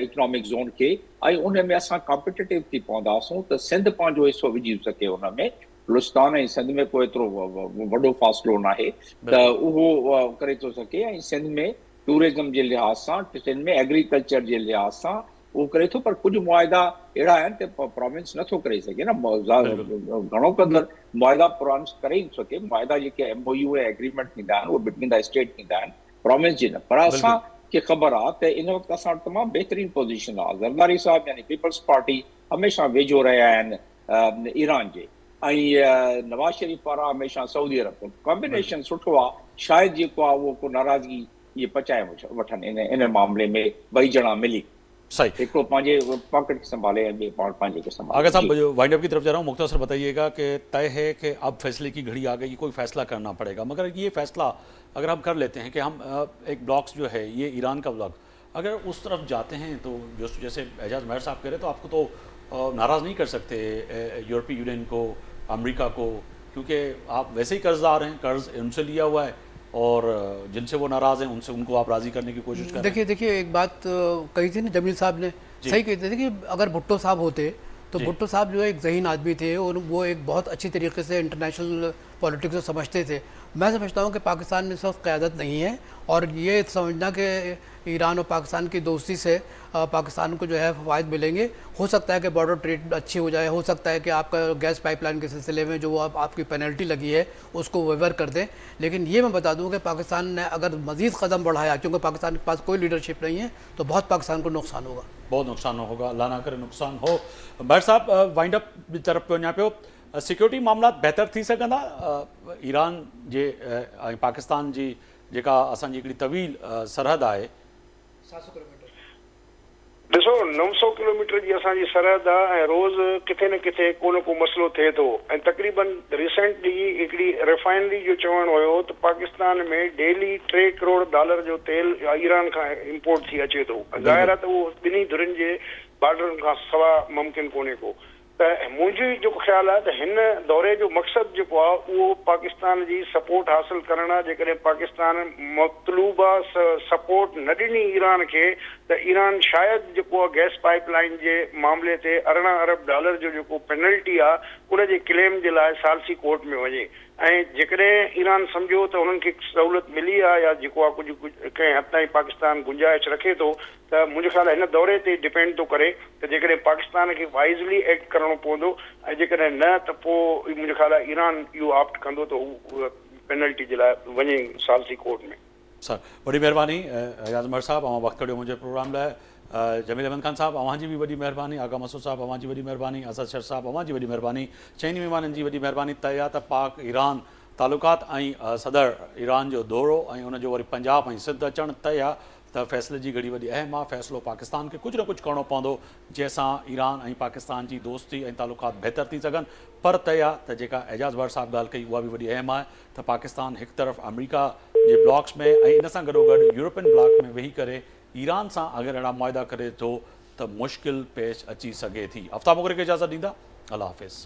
इकोनॉमिक ज़ोन खे, ऐं उन में असां कॉम्पिटेटिव थी पवंदासूं त सिंध पंहिंजो हिसो विझी सघे उन में। बलूचिस्तान ऐं सिंध में कोई एतिरो वॾो फ़ासिलो न आहे त उहो करे थो सघे, ऐं सिंध में टूरिज़म जे लिहाज़ सां, सिंध में एग्रीकल्चर जे लिहाज़ सां उहो करे थो, पर कुझु मुआदा अहिड़ा आहिनि त प्रोविंस नथो करे सघे न। घणो क़दुरु मुआदा प्रोविंस करे ई सघे। मुआदा जेके MOU ऐं एग्रीमेंट थींदा आहिनि उहे बिटवीन द स्टेट थींदा आहिनि, प्रोविंस जी न। पर असांखे ख़बर आहे त इन वक़्तु असां वटि तमामु बहितरीनु पोज़ीशन आहे। ज़रदारी साहिब यानी पीपल्स पार्टी हमेशह वेझो रहिया आहिनि ईरान जे, ऐं नवाज़ शरीफ़ वारा हमेशह सऊदी अरब। कॉम्बिनेशन सुठो आहे, शायदि जेको आहे उहो को नाराज़गी इहे पचाए वठनि इन मामले में ॿई ॼणा मिली। सही, हिकिड़ो पंहिंजे पॉकेट खे संभाले ऐं ॿिए पंहिंजे खे संभाले। आगे साहब वाइंड अप की तरफ जा रहा हूँ, मुख्तसर बताइएगा कि तय है कि अब फैसले की घड़ी आ गई, कोई फैसला करना पड़ेगा, मगर ये फैसला अगर हम कर लेते हैं कि हम एक ब्लॉक्स जो है ये ईरान का ब्लॉक अगर उस तरफ जाते हैं तो जो जैसे एजाज महर साहब कह रहे तो आपको तो नाराज़ नहीं कर सकते यूरोपीय यूनियन को, अमेरिका को, क्योंकि आप वैसे ही कर्जदार हैं, कर्ज उनसे लिया हुआ है और जिनसे वो नाराज़ हैं उनसे उनको आप राज़ी करने की कोशिश कर रहे हैं। देखिए एक बात कही थी ना जमील साहब ने, सही कहते थे कि अगर भुट्टो साहब होते तो भुट्टो साहब जो एक ज़हीन आदमी थे और वो एक बहुत अच्छी तरीके से इंटरनेशनल पॉलिटिक्स को समझते थे। मैं समझता हूँ कि पाकिस्तान में इस वक्त क़यादत नहीं है, और ये समझना कि ईरान और पाकिस्तान की दोस्ती से पाकिस्तान को जो है फ़वाइद मिलेंगे। हो सकता है कि बॉर्डर ट्रेड अच्छी हो जाए, हो सकता है कि आपका गैस पाइपलाइन के सिलसिले में जो आपकी पेनल्टी लगी है उसको वेवर कर दें। लेकिन ये मैं बता दूं कि पाकिस्तान ने अगर मज़ीद कदम बढ़ाया, क्योंकि पाकिस्तान के पास कोई लीडरशिप नहीं है, तो बहुत पाकिस्तान को नुकसान होगा, बहुत नुकसान होगा, अल्लाह ना करे नुकसान हो। भट्ट साहब वाइंड अप जी तरफ पे वञा पियो, सिक्योरिटी मामला बहितर थी सघंदा ईरान जे ऐं पाकिस्तान जी जेका असांजी हिकिड़ी तवील सरहद आहे 700 किलोमीटर। ॾिसो 900 किलोमीटर जी असांजी सरहद आहे ऐं रोज़ किथे न किथे को न को मसइलो थिए थो। ऐं तक़रीबन रिसेंटली हिकिड़ी रिफाइनरी जो चवणु हुयो त पाकिस्तान में डेली $3 करोड़ जो तेल ईरान खां इम्पोर्ट थी अचे थो। ज़ाहिर आहे त उहो ॿिन्ही धुरनि जे बॉर्डरनि खां सवा मुमकिन कोन्हे को। त मुंहिंजो जेको ख़्यालु आहे त हिन दौरे जो मक़सदु जेको आहे उहो पाकिस्तान जी सपोर्ट हासिल करणु आहे। जेकॾहिं पाकिस्तान मतलूबा सपोर्ट न ॾिनी ईरान खे त ईरान शायदि जेको आहे गैस पाइपलाइन जे मामले ते $18 अरब जो जेको पेनल्टी आहे उन जे क्लेम जे लाइ सालसी कोर्ट में वञे। ऐं जेकॾहिं ईरान सम्झो त उन्हनि खे सहूलियत मिली आहे या जेको आहे कुझु कंहिं हद ताईं पाकिस्तान गुंजाइश रखे थो, त मुंहिंजो ख़्यालु आहे हिन दौरे ते डिपेंड थो करे त जेकॾहिं पाकिस्तान खे वाइज़ली एक्ट करणो पवंदो, ऐं जेकॾहिं न त पोइ मुंहिंजो ख़्यालु आहे ईरान इहो ऑप्ट कंदो त हू पेनल्टी जे लाइ वञे सालसी कोर्ट में। सर वॾी महिरबानी एजाज महर साहब, अवां वक़्तु कढियो मुंहिंजे प्रोग्राम लाइ। जमील अहमद ख़ान साहब अवां जी बि वॾी महिरबानी, आगा मसूद साहब अवां जी वॾी महिरबानी, असद शर साहब अवां जी वॾी महिरबानी, चइनी महिमाननि जी वॾी महिरबानी। तय आहे त पाक ईरान तालुकात ऐं सदर ईरान जो दौरो ऐं उनजो वरी पंजाब ऐं सिंध अचणु तय आहे त फ़ैसिले जी घड़ी वॾी अहम आहे। फ़ैसिलो पाकिस्तान खे कुझु न कुझु करिणो पवंदो जंहिंसां ईरान ऐं पाकिस्तान जी दोस्ती ऐं तालुकात बहितर थी सघनि। पर तय आहे त जेका एजाज भट्ट साहब ॻाल्हि कई उहा बि वॾी अहम आहे त पाकिस्तान हिकु तरफ़ अमेरिका जे ब्लॉक्स में ऐं इन सां गॾोगॾु यूरोपियन ब्लॉक में वेही करे ईरान सां अगरि अहिड़ा मुआदा करे थो त मुश्किल पेश अची सघे थी। आफ्ताब मुग़रिर खे इजाज़त ॾींदा, अल्लाह हाफ़िज़।